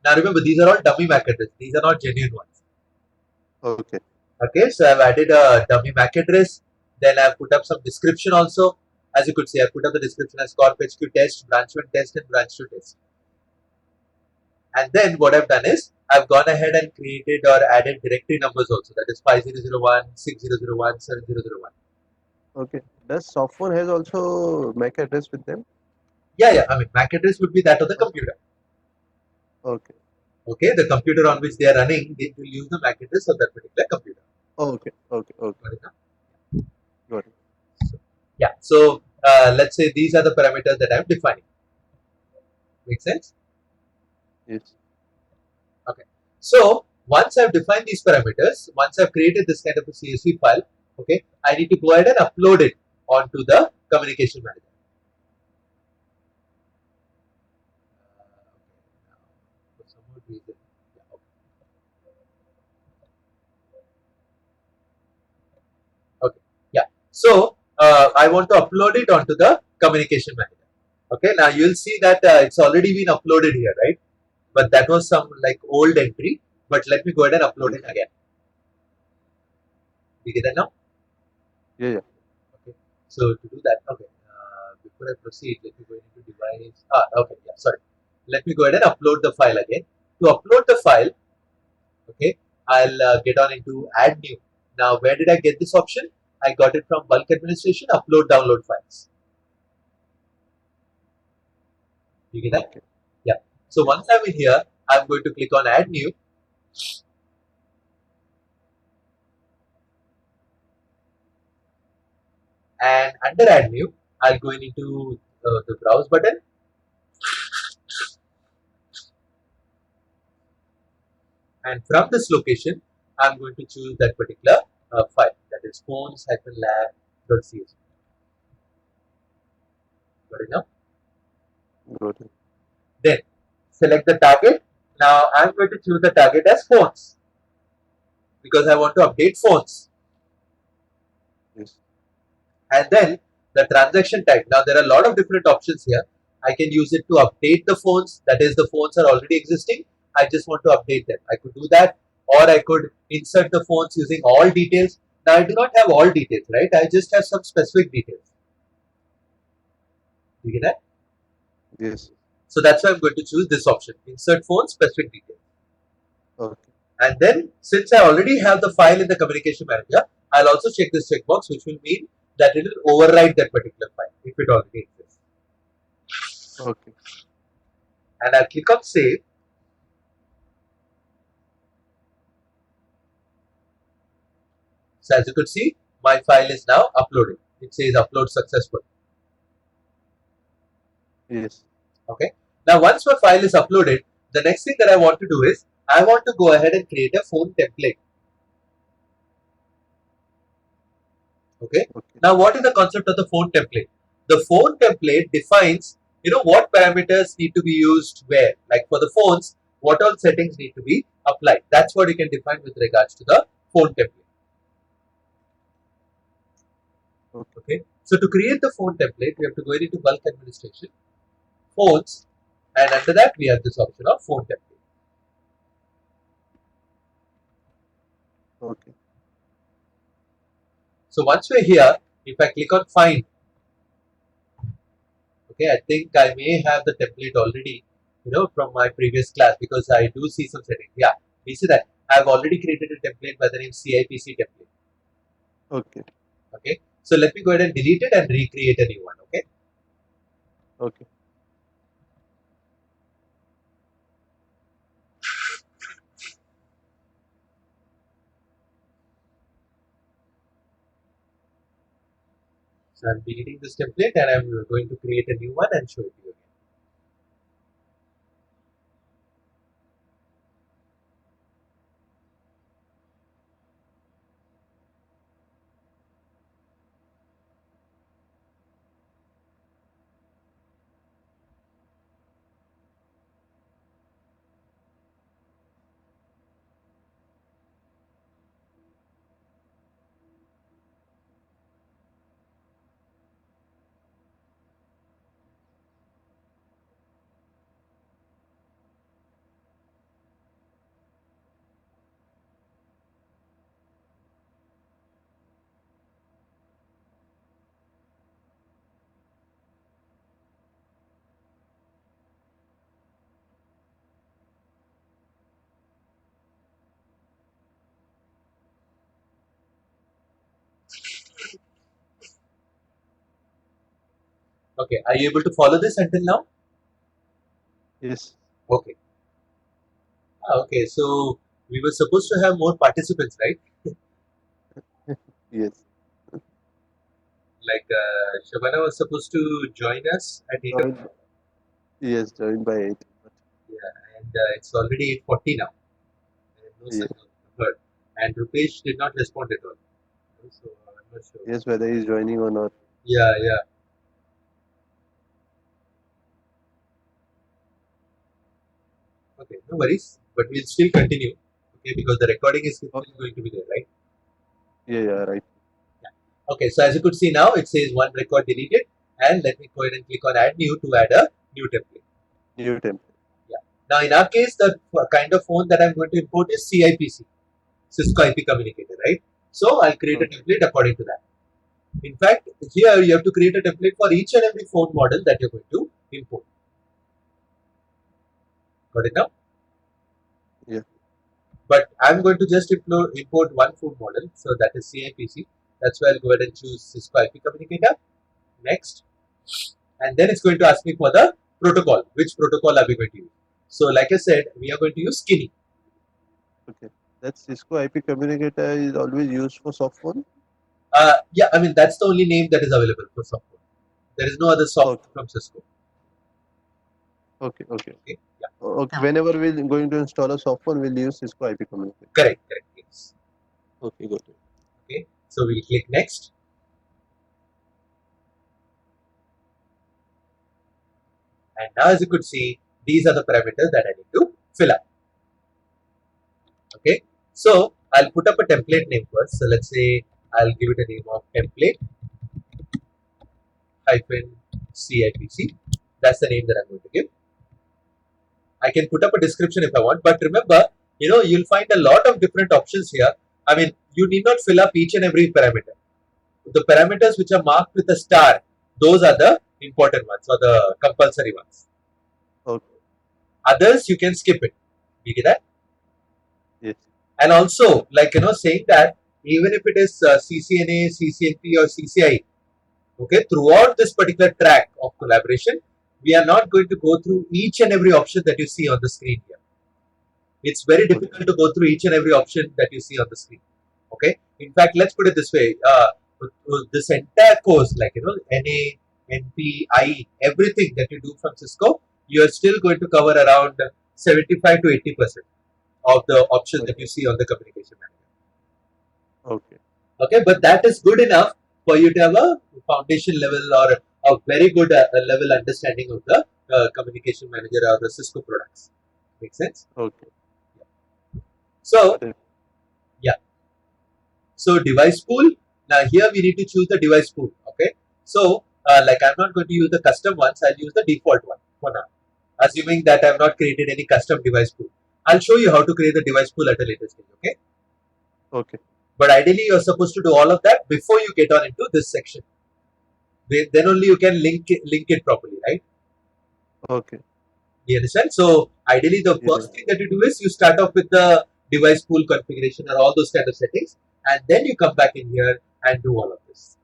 Now remember, these are all dummy MAC address. These are not genuine ones. Okay. Okay, so I've added a dummy MAC address. Then I've put up some description also. As you could see, I put up the description as Corp HQ test, branch 1 test, and branch 2 test. And then what I've done is I've gone ahead and created or added directory numbers also. That is 5001, 6001, 7001. Okay. Does softphone has also MAC address with them? Yeah. I mean, MAC address would be that of the computer. Okay. Okay, the computer on which they are running, they will use the MAC address of that particular computer. Okay. Okay. Okay. Got it now? Got it. Yeah. So let's say these are the parameters that I'm defining. Make sense? Yes. Okay. So once I've defined these parameters, once I've created this kind of a CSV file, okay, I need to go ahead and upload it onto the communication manager. For some odd reason, yeah, okay. I want to upload it onto the communication manager. Okay, now you'll see that it's already been uploaded here, right? But that was some like old entry. But let me go ahead and upload it again. You get that now? Yeah, yeah. Okay. So to do that, okay. Before I proceed, let me go into device. Okay. Yeah. Sorry. Let me go ahead and upload the file again. To upload the file, okay, I'll get on into add new. Now, where did I get this option? I got it from bulk administration, upload download files. You get that? Okay. Yeah. So once I'm in here, I'm going to click on add new. And under add new, I'll go into the browse button. And from this location, I'm going to choose that particular file, that is phones-lab.csv. Got it now? Got it. Then select the target. Now I'm going to choose the target as phones because I want to update phones. Yes. And then the transaction type. Now there are a lot of different options here. I can use it to update the phones, that is, the phones are already existing. I just want to update them. I could do that, or I could insert the phones using all details. Now I do not have all details, right? I just have some specific details. You get that? Yes. So that's why I'm going to choose this option, insert phone specific details. Okay. And then since I already have the file in the communication manager, I'll also check this checkbox, which will mean that it will override that particular file if it already exists. Okay. And I'll click on save. So as you could see, my file is now uploaded. It says upload successful. Yes. Okay. Now once my file is uploaded, the next thing that I want to do is I want to go ahead and create a phone template. Okay. Okay. Now what is the concept of the phone template? The phone template defines, what parameters need to be used where. Like for the phones, what all settings need to be applied. That's what you can define with regards to the phone template. Okay. So to create the phone template, we have to go into bulk administration, phones, and under that we have this option of phone template. Okay. So once we're here, if I click on find, okay, I think I may have the template already, from my previous class because I do see some settings. Yeah, we see that I've already created a template by the name CIPC template. Okay. Okay, so let me go ahead and delete it and recreate a new one. Okay. Okay. So I'm deleting this template and I'm going to create a new one and show it to you again. Okay, are you able to follow this until now? Yes. Okay. Okay, so we were supposed to have more participants, right? Yes. Like Shabana was supposed to join us at 8 o'clock. Joined. Yes. Joined by 8. Yeah, and it's already 8:40 now. And no Yeah. sign of her. And Rupesh did not respond at all. So I'm not sure. Yes. Whether he's joining or not. Yeah, yeah. Okay, no worries. But we'll still continue. Okay, because the recording is still Oh, going to be there, right? yeah. Yeah. Right. Okay, so as you could see now, it says one record deleted, and let me go ahead and click on add new to add a new template. New template. Now, in our case, the kind of phone that I'm going to import is CIPC, Cisco IP Communicator, right? So I'll create a template according to that. In fact, here you have to create a template for each and every phone model that you're going to import. Got it now? Yeah. But I'm going to just import one phone model, so that is CIPC. That's why I'll go ahead and choose Cisco IP Communicator. Next. And then it's going to ask me for the protocol. Which protocol are we going to use? So like I said, we are going to use Skinny. Okay. That Cisco IP communicator is always used for soft phone? Yeah, I mean, that's the only name that is available for software. There is no other software from Cisco. Okay. Okay. Yeah. Okay. Whenever we're going to install a soft phone, we'll use Cisco IP communicator. Correct. Yes. Okay, got it. Okay. So we'll click next. And now as you could see, these are the parameters that I need to fill up. Okay. So I'll put up a template name first. So let's say I'll give it a name of template -CIPC. That's the name that I'm going to give. I can put up a description if I want, but remember, you'll find a lot of different options here. I mean, you need not fill up each and every parameter. The parameters which are marked with a star, those are the important ones or the compulsory ones. Okay. Others, you can skip it. You get that? Yes. And also, saying that even if it is CCNA, CCNP or CCI, okay, throughout this particular track of collaboration, we are not going to go through each and every option that you see on the screen here. It's very difficult to go through each and every option that you see on the screen. Okay. In fact, let's put it this way: this entire course, NA, NP, IE, everything that you do from Cisco, you are still going to cover around 75 to 80% of the options that you see on the communication manager. Okay. Okay, but that is good enough for you to have a foundation level or a very good level understanding of the communication manager or the Cisco products. Make sense? Okay. So, yeah. So device pool. Now here we need to choose the device pool. Okay. So I'm not going to use the custom ones. I'll use the default one for now. Assuming that I have not created any custom device pool. I'll show you how to create the device pool at a later stage. Okay. Okay. But ideally, you're supposed to do all of that before you get on into this section. Then only you can link it properly, right? Okay. You understand? So ideally, the first thing that you do is you start off with the device pool configuration or all those kind of settings, and then you come back in here and do all of this.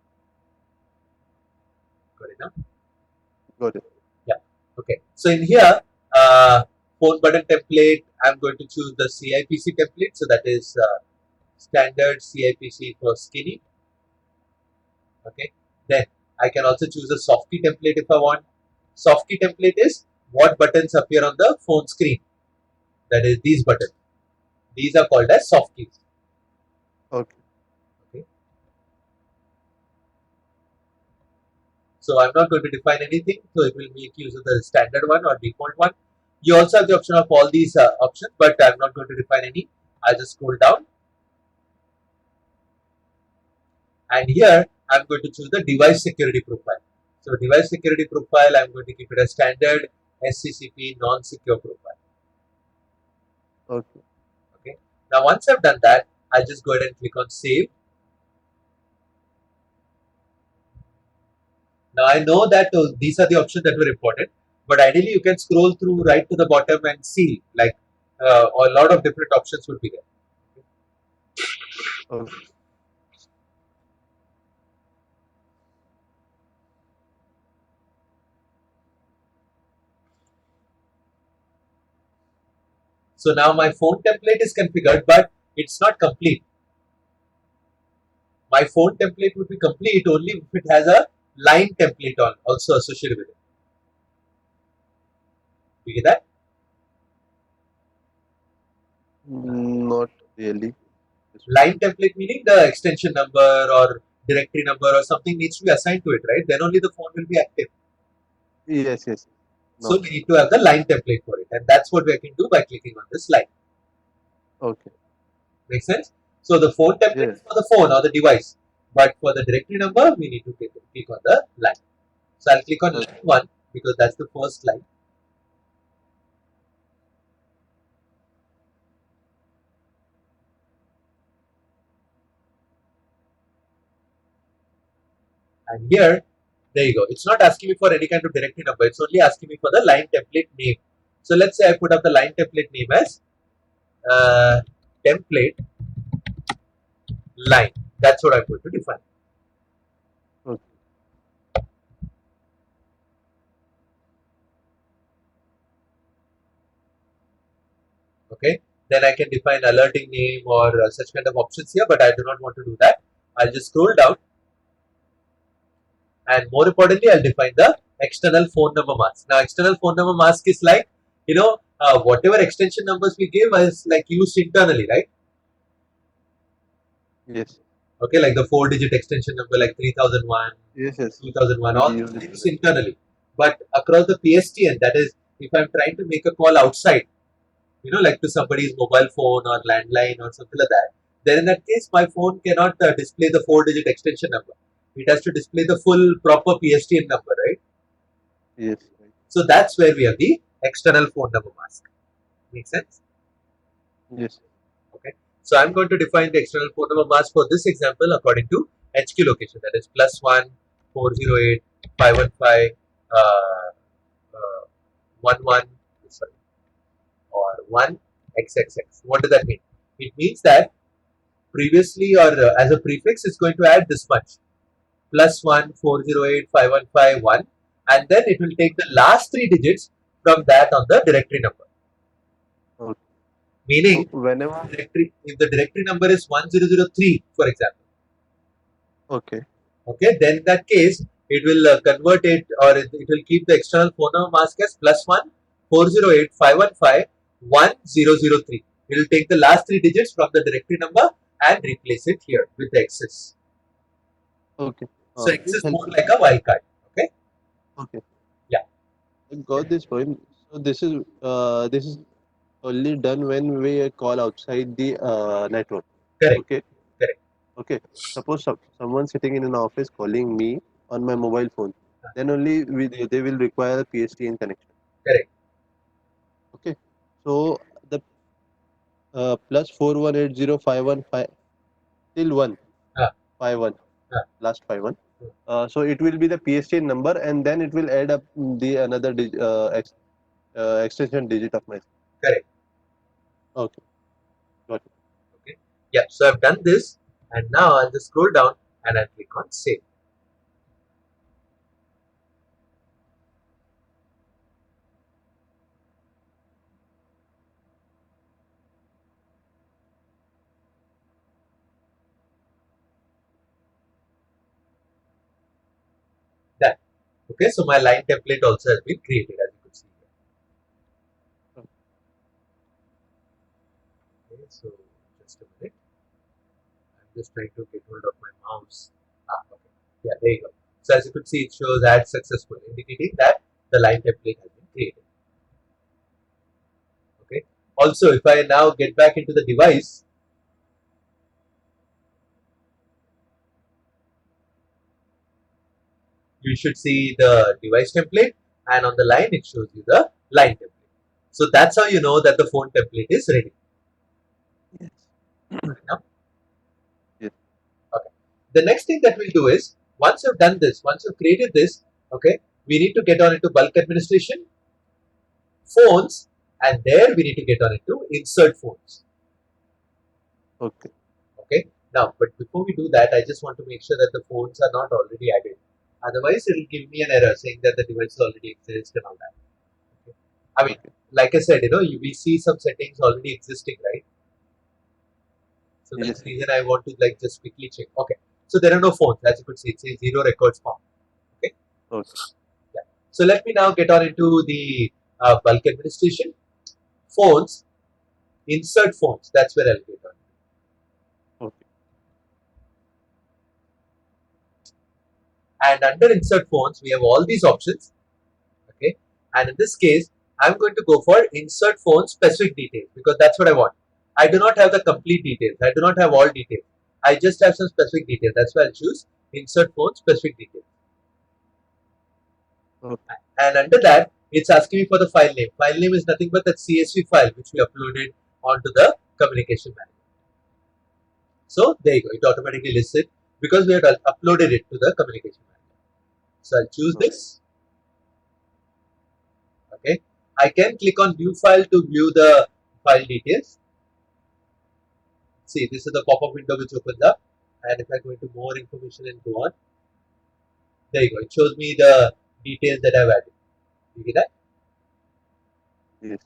Got it now? Got it. Yeah. Okay. So in here, phone button template, I'm going to choose the CIPC template. So that is standard CIPC for Skinny. Okay. Then I can also choose a soft key template if I want. Soft key template is what buttons appear on the phone screen. That is these buttons. These are called as soft keys. Okay. So I'm not going to define anything. So it will make use of the standard one or default one. You also have the option of all these options, but I'm not going to define any. I'll just scroll down. And here I'm going to choose the device security profile. So device security profile, I'm going to keep it as standard SCCP non-secure profile. Okay. Now once I've done that, I'll just go ahead and click on save. Now I know that these are the options that were important, but ideally you can scroll through right to the bottom and see a lot of different options would be there. Okay. So now my phone template is configured, but it's not complete. My phone template would be complete only if it has a line template also associated with it. You get that? Not really. Line template meaning the extension number or directory number or something needs to be assigned to it, right? Then only the phone will be active. Yes. No. So we need to have the line template for it, and that's what we can do by clicking on this line. Okay. Make sense? So the phone template is for the phone or the device. But for the directory number, we need to click on the line. So I'll click on line 1 because that's the first line. And here, there you go. It's not asking me for any kind of directory number. It's only asking me for the line template name. So let's say I put up the line template name as template line. That's what I'm going to define. Okay. Okay. Then I can define alerting name or such kind of options here, but I do not want to do that. I'll just scroll down. And more importantly, I'll define the external phone number mask. Now, external phone number mask is like, whatever extension numbers we give is like used internally, right? Yes. Okay, like the 4-digit extension number like 3001, Yes. 2001, all We these use it. things internally. But across the PSTN, that is, if I'm trying to make a call outside, like to somebody's mobile phone or landline or something like that, then in that case, my phone cannot display the 4-digit extension number. It has to display the full proper PSTN number, right? Yes. So that's where we have the external phone number mask. Make sense? Yes. Okay. So I'm going to define the external phone number mask for this example according to HQ location, that is +1 408 515 11 sorry, or 1 XXX. What does that mean? It means that previously or as a prefix, it's going to add this much +1 408 515 1, and then it will take the last 3 digits from that on the directory number. Okay. Meaning, So whenever if the directory number is 1003, for example, okay, then in that case, it will convert it, or it will keep the external phone number mask as +1 408 515 1003. It will take the last 3 digits from the directory number and replace it here with the X's. okay. So X This is more helps. like a wildcard. Okay. Okay. Yeah. I got this point. So this is only done when we call outside the network. Correct. Okay. Correct. Okay. Suppose someone sitting in an office calling me on my mobile phone, then only they will require a PSTN connection. Correct. Okay. So the +4180 515 till 1 Ah. 51 Ah. last 51. So it will be the PSTN number, and then it will add up the another extension digit of my. Correct. Okay. Got it. Okay. Yeah. So I've done this, and now I'll just scroll down and I'll click on save. Done. Okay. So my line template also has been created, as you could see here. Okay. So just a minute. I'm just trying to get hold of my mouse. Okay. Yeah. There you go. So as you could see, it shows add successful, indicating that the line template has been created. Okay. Also, if I now get back into the device, you should see the device template, and on the line it shows you the line template. So that's how you know that the phone template is ready. Yes. Now, Yes. okay. The next thing that we'll do is, once you've done this, once you've created this, okay, we need to get on into bulk administration, phones, and there we need to get on into insert phones. Okay. Okay. Now, but before we do that, I just want to make sure that the phones are not already added. Otherwise, it will give me an error saying that the device already exists and all that. Okay. I mean, Okay. like I said, we see some settings already existing, right? So that's Yes. the reason I want to just quickly check. Okay. So there are no phones, as you could see. It says 0 records found. Okay. Okay. Yeah. So let me now get on into the bulk administration, phones, insert phones. That's where I'll get on. Okay. And under insert phones, we have all these options. Okay. And in this case, I'm going to go for insert phone specific details because that's what I want. I do not have the complete details. I do not have all details. I just have some specific details. That's why I'll choose insert phone specific details. Okay. And under that, it's asking me for the file name. File name is nothing but that CSV file which we uploaded onto the communication manager. So there you go. It automatically lists it because we had uploaded it to the communication manager. So I'll choose this. Okay. I can click on view file to view the file details. See, this is the pop-up window which opens up. And if I go into more information and go on, there you go. It shows me the details that I've added. You get that? Yes.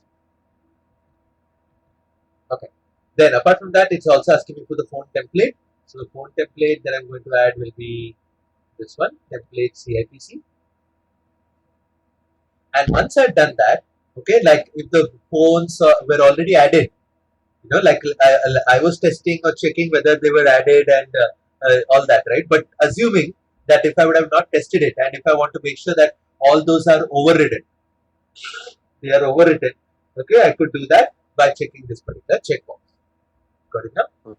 Okay. Then apart from that, it's also asking me for the phone template. So the phone template that I'm going to add will be this one, template CIPC. And once I've done that, okay, like if the phones were already added, you know, like I was testing or checking whether they were added and all that, right? But assuming that if I would have not tested it and if I want to make sure that all those are overridden, they are overwritten, okay, I could do that by checking this particular checkbox. Got it now?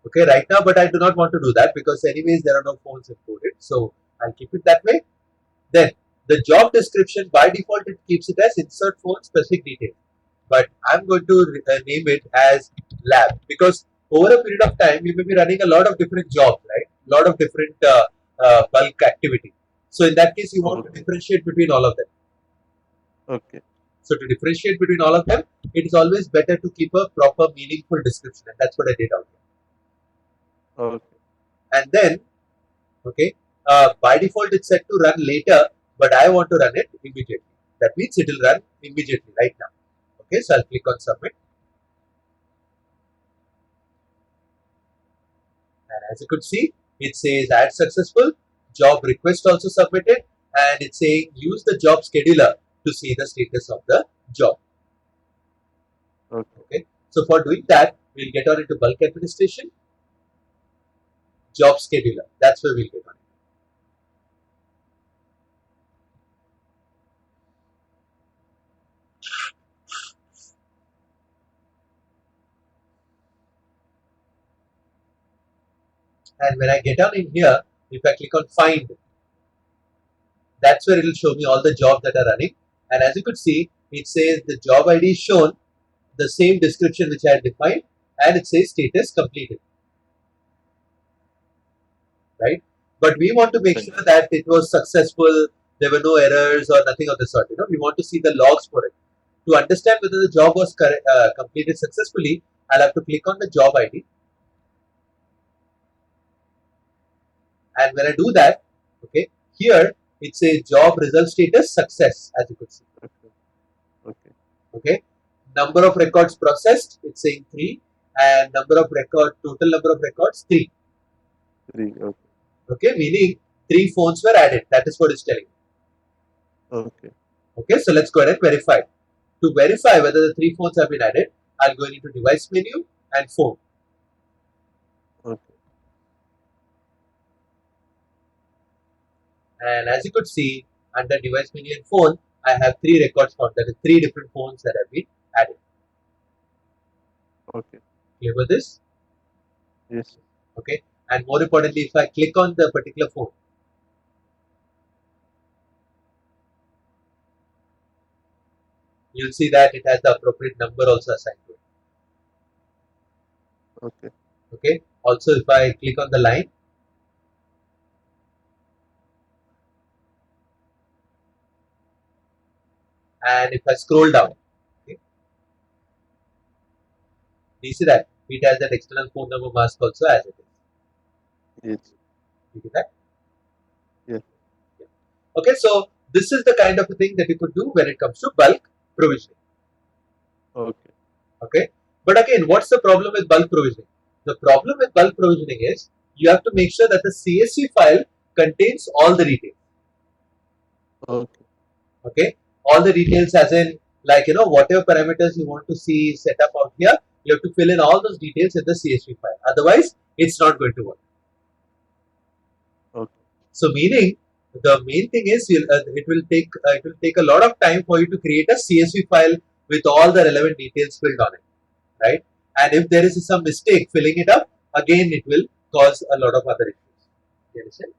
Okay, right now, but I do not want to do that because anyways there are no phones included. So I'll keep it that way. Then the job description, by default it keeps it as insert phone specific detail. But I'm going to name it as lab because over a period of time you may be running a lot of different jobs, right? A lot of different bulk activity. So in that case, you want to differentiate between all of them. Okay. So to differentiate between all of them, it is always better to keep a proper, meaningful description, and that's what I did out here. Okay. And then, okay, by default it's set to run later, but I want to run it immediately. That means it will run immediately right now. Okay, so I'll click on submit. And as you could see, it says add successful, job request also submitted, and it's saying use the job scheduler to see the status of the job. Okay. So for doing that, we'll get on into bulk administration, job scheduler. That's where we'll get on. And when I get down in here, if I click on find, that's where it will show me all the jobs that are running. And as you could see, it says the job ID is shown, the same description which I had defined, and it says status completed. Right? But we want to make sure that it was successful, there were no errors or nothing of the sort. You know, we want to see the logs for it. To understand whether the job was completed successfully, I'll have to click on the job ID. And when I do that, okay, here it says job result status success, as you could see. Okay. Okay. Number of records processed, it's saying 3, and total number of records 3. 3. Okay. Okay, meaning 3 phones were added. That is what it's telling me. Okay. Okay, so let's go ahead and verify. To verify whether the 3 phones have been added, I'll go into device menu and phone. Okay. And as you could see, under device menu and phone, I have 3 records found. That is 3 different phones that have been added. Okay. Clear with this? Yes. Okay. And more importantly, if I click on the particular phone, you'll see that it has the appropriate number also assigned to it. Okay. Okay. Also, if I click on the line, and if I scroll down, okay, you see that it has that external phone number mask also as it is. Yes. You get that? Yeah. Okay, so this is the kind of a thing that you could do when it comes to bulk provisioning. Okay. Okay, but again, what's the problem with bulk provisioning? The problem with bulk provisioning is you have to make sure that the CSV file contains all the details. Okay. Okay, all the details as in, like, you know, whatever parameters you want to see set up out here, you have to fill in all those details in the CSV file. Otherwise, it's not going to work. Okay. So meaning the main thing is it will take a lot of time for you to create a CSV file with all the relevant details filled on it, right? And if there is some mistake filling it up, again it will cause a lot of other issues. You understand?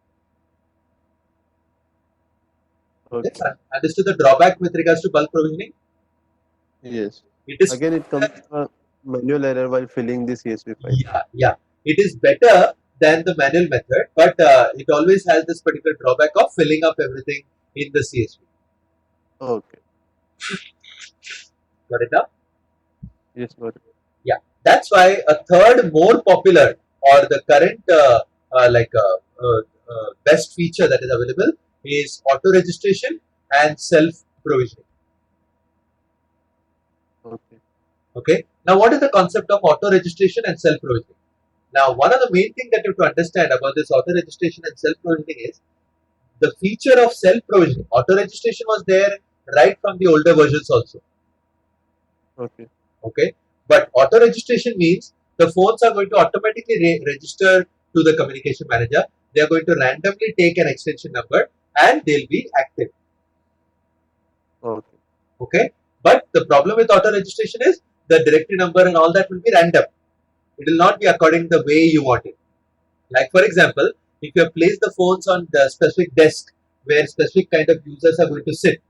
Okay. Yes, understood the drawback with regards to bulk provisioning? Yes. It is Again, it comes to a manual error while filling the CSV file. yeah. It is better than the manual method, but it always has this particular drawback of filling up everything in the CSV. Okay. Got it now? Yes, got it. Yeah. That's why a third more popular or the current best feature that is available is auto registration and self provisioning. Okay. Okay. Now, what is the concept of auto registration and self provisioning? Now, one of the main things that you have to understand about this auto registration and self provisioning is the feature of self provisioning. Auto registration was there right from the older versions also. Okay. Okay, but auto registration means the phones are going to automatically register to the communication manager. They are going to randomly take an extension number and they'll be active. Okay. Okay, but the problem with auto registration is the directory number and all that will be random. It will not be according the way you want it. Like for example, if you have placed the phones on the specific desk where specific kind of users are going to sit,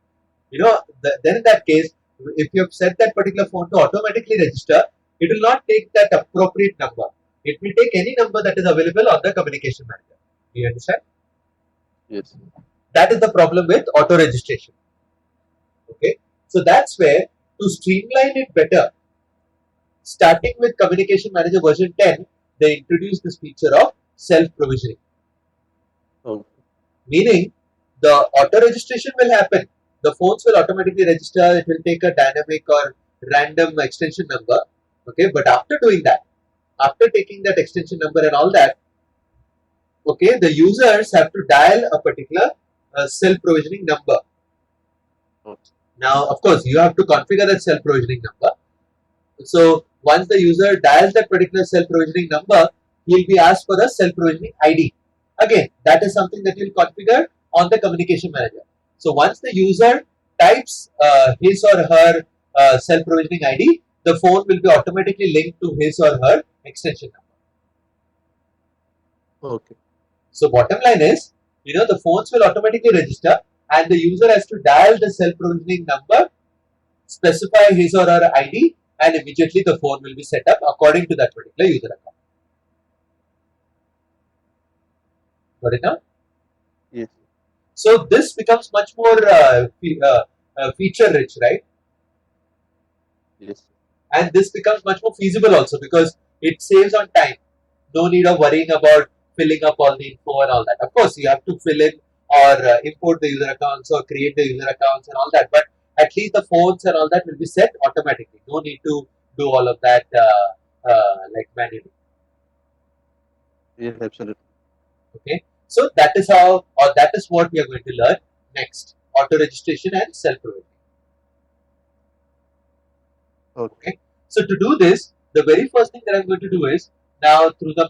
then in that case, if you have set that particular phone to automatically register, it will not take that appropriate number. It will take any number that is available on the communication manager. Do you understand? Yes. That is the problem with auto registration. Okay, so that's where to streamline it better, starting with communication manager version 10, they introduced this feature of self provisioning, Okay. meaning the auto registration will happen. The phones will automatically register. It will take a dynamic or random extension number. Okay, but after doing that, after taking that extension number and all that, okay, the users have to dial a particular self provisioning number. Okay. Now, of course, you have to configure that self provisioning number. So once the user dials that particular self provisioning number, he'll be asked for the self provisioning ID. Again, that is something that you'll configure on the communication manager. So once the user types his or her self provisioning ID, the phone will be automatically linked to his or her extension number. Okay. So bottom line is, the phones will automatically register and the user has to dial the self provisioning number, specify his or her ID, and immediately the phone will be set up according to that particular user account. Got it now? Yes. So this becomes much more feature rich, right? Yes. And this becomes much more feasible also because it saves on time. No need of worrying about filling up all the info and all that. Of course, you have to fill in or import the user accounts or create the user accounts and all that. But at least the phones and all that will be set automatically. No need to do all of that like manually. Yes, absolutely. Okay, so that is how, or that is what we are going to learn next: auto registration and self provisioning. Okay. Okay, so to do this, the very first thing that I'm going to do is, now through the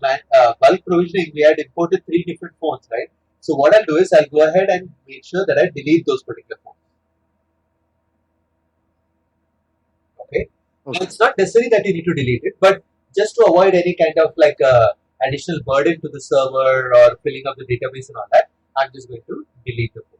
bulk provisioning, we had imported 3 different phones, right? So what I'll do is I'll go ahead and make sure that I delete those particular phones. Okay, now Okay. it's not necessary that you need to delete it, but just to avoid any kind of like additional burden to the server or filling up the database and all that, I'm just going to delete the phone.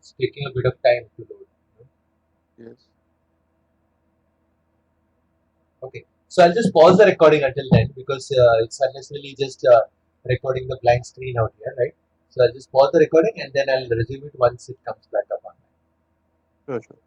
it's taking a bit of time to load. Yes. Okay, so I'll just pause the recording until then because it's unnecessarily just recording the blank screen out here, right? So I'll just pause the recording and then I'll resume it once it comes back up on. Sure, sure.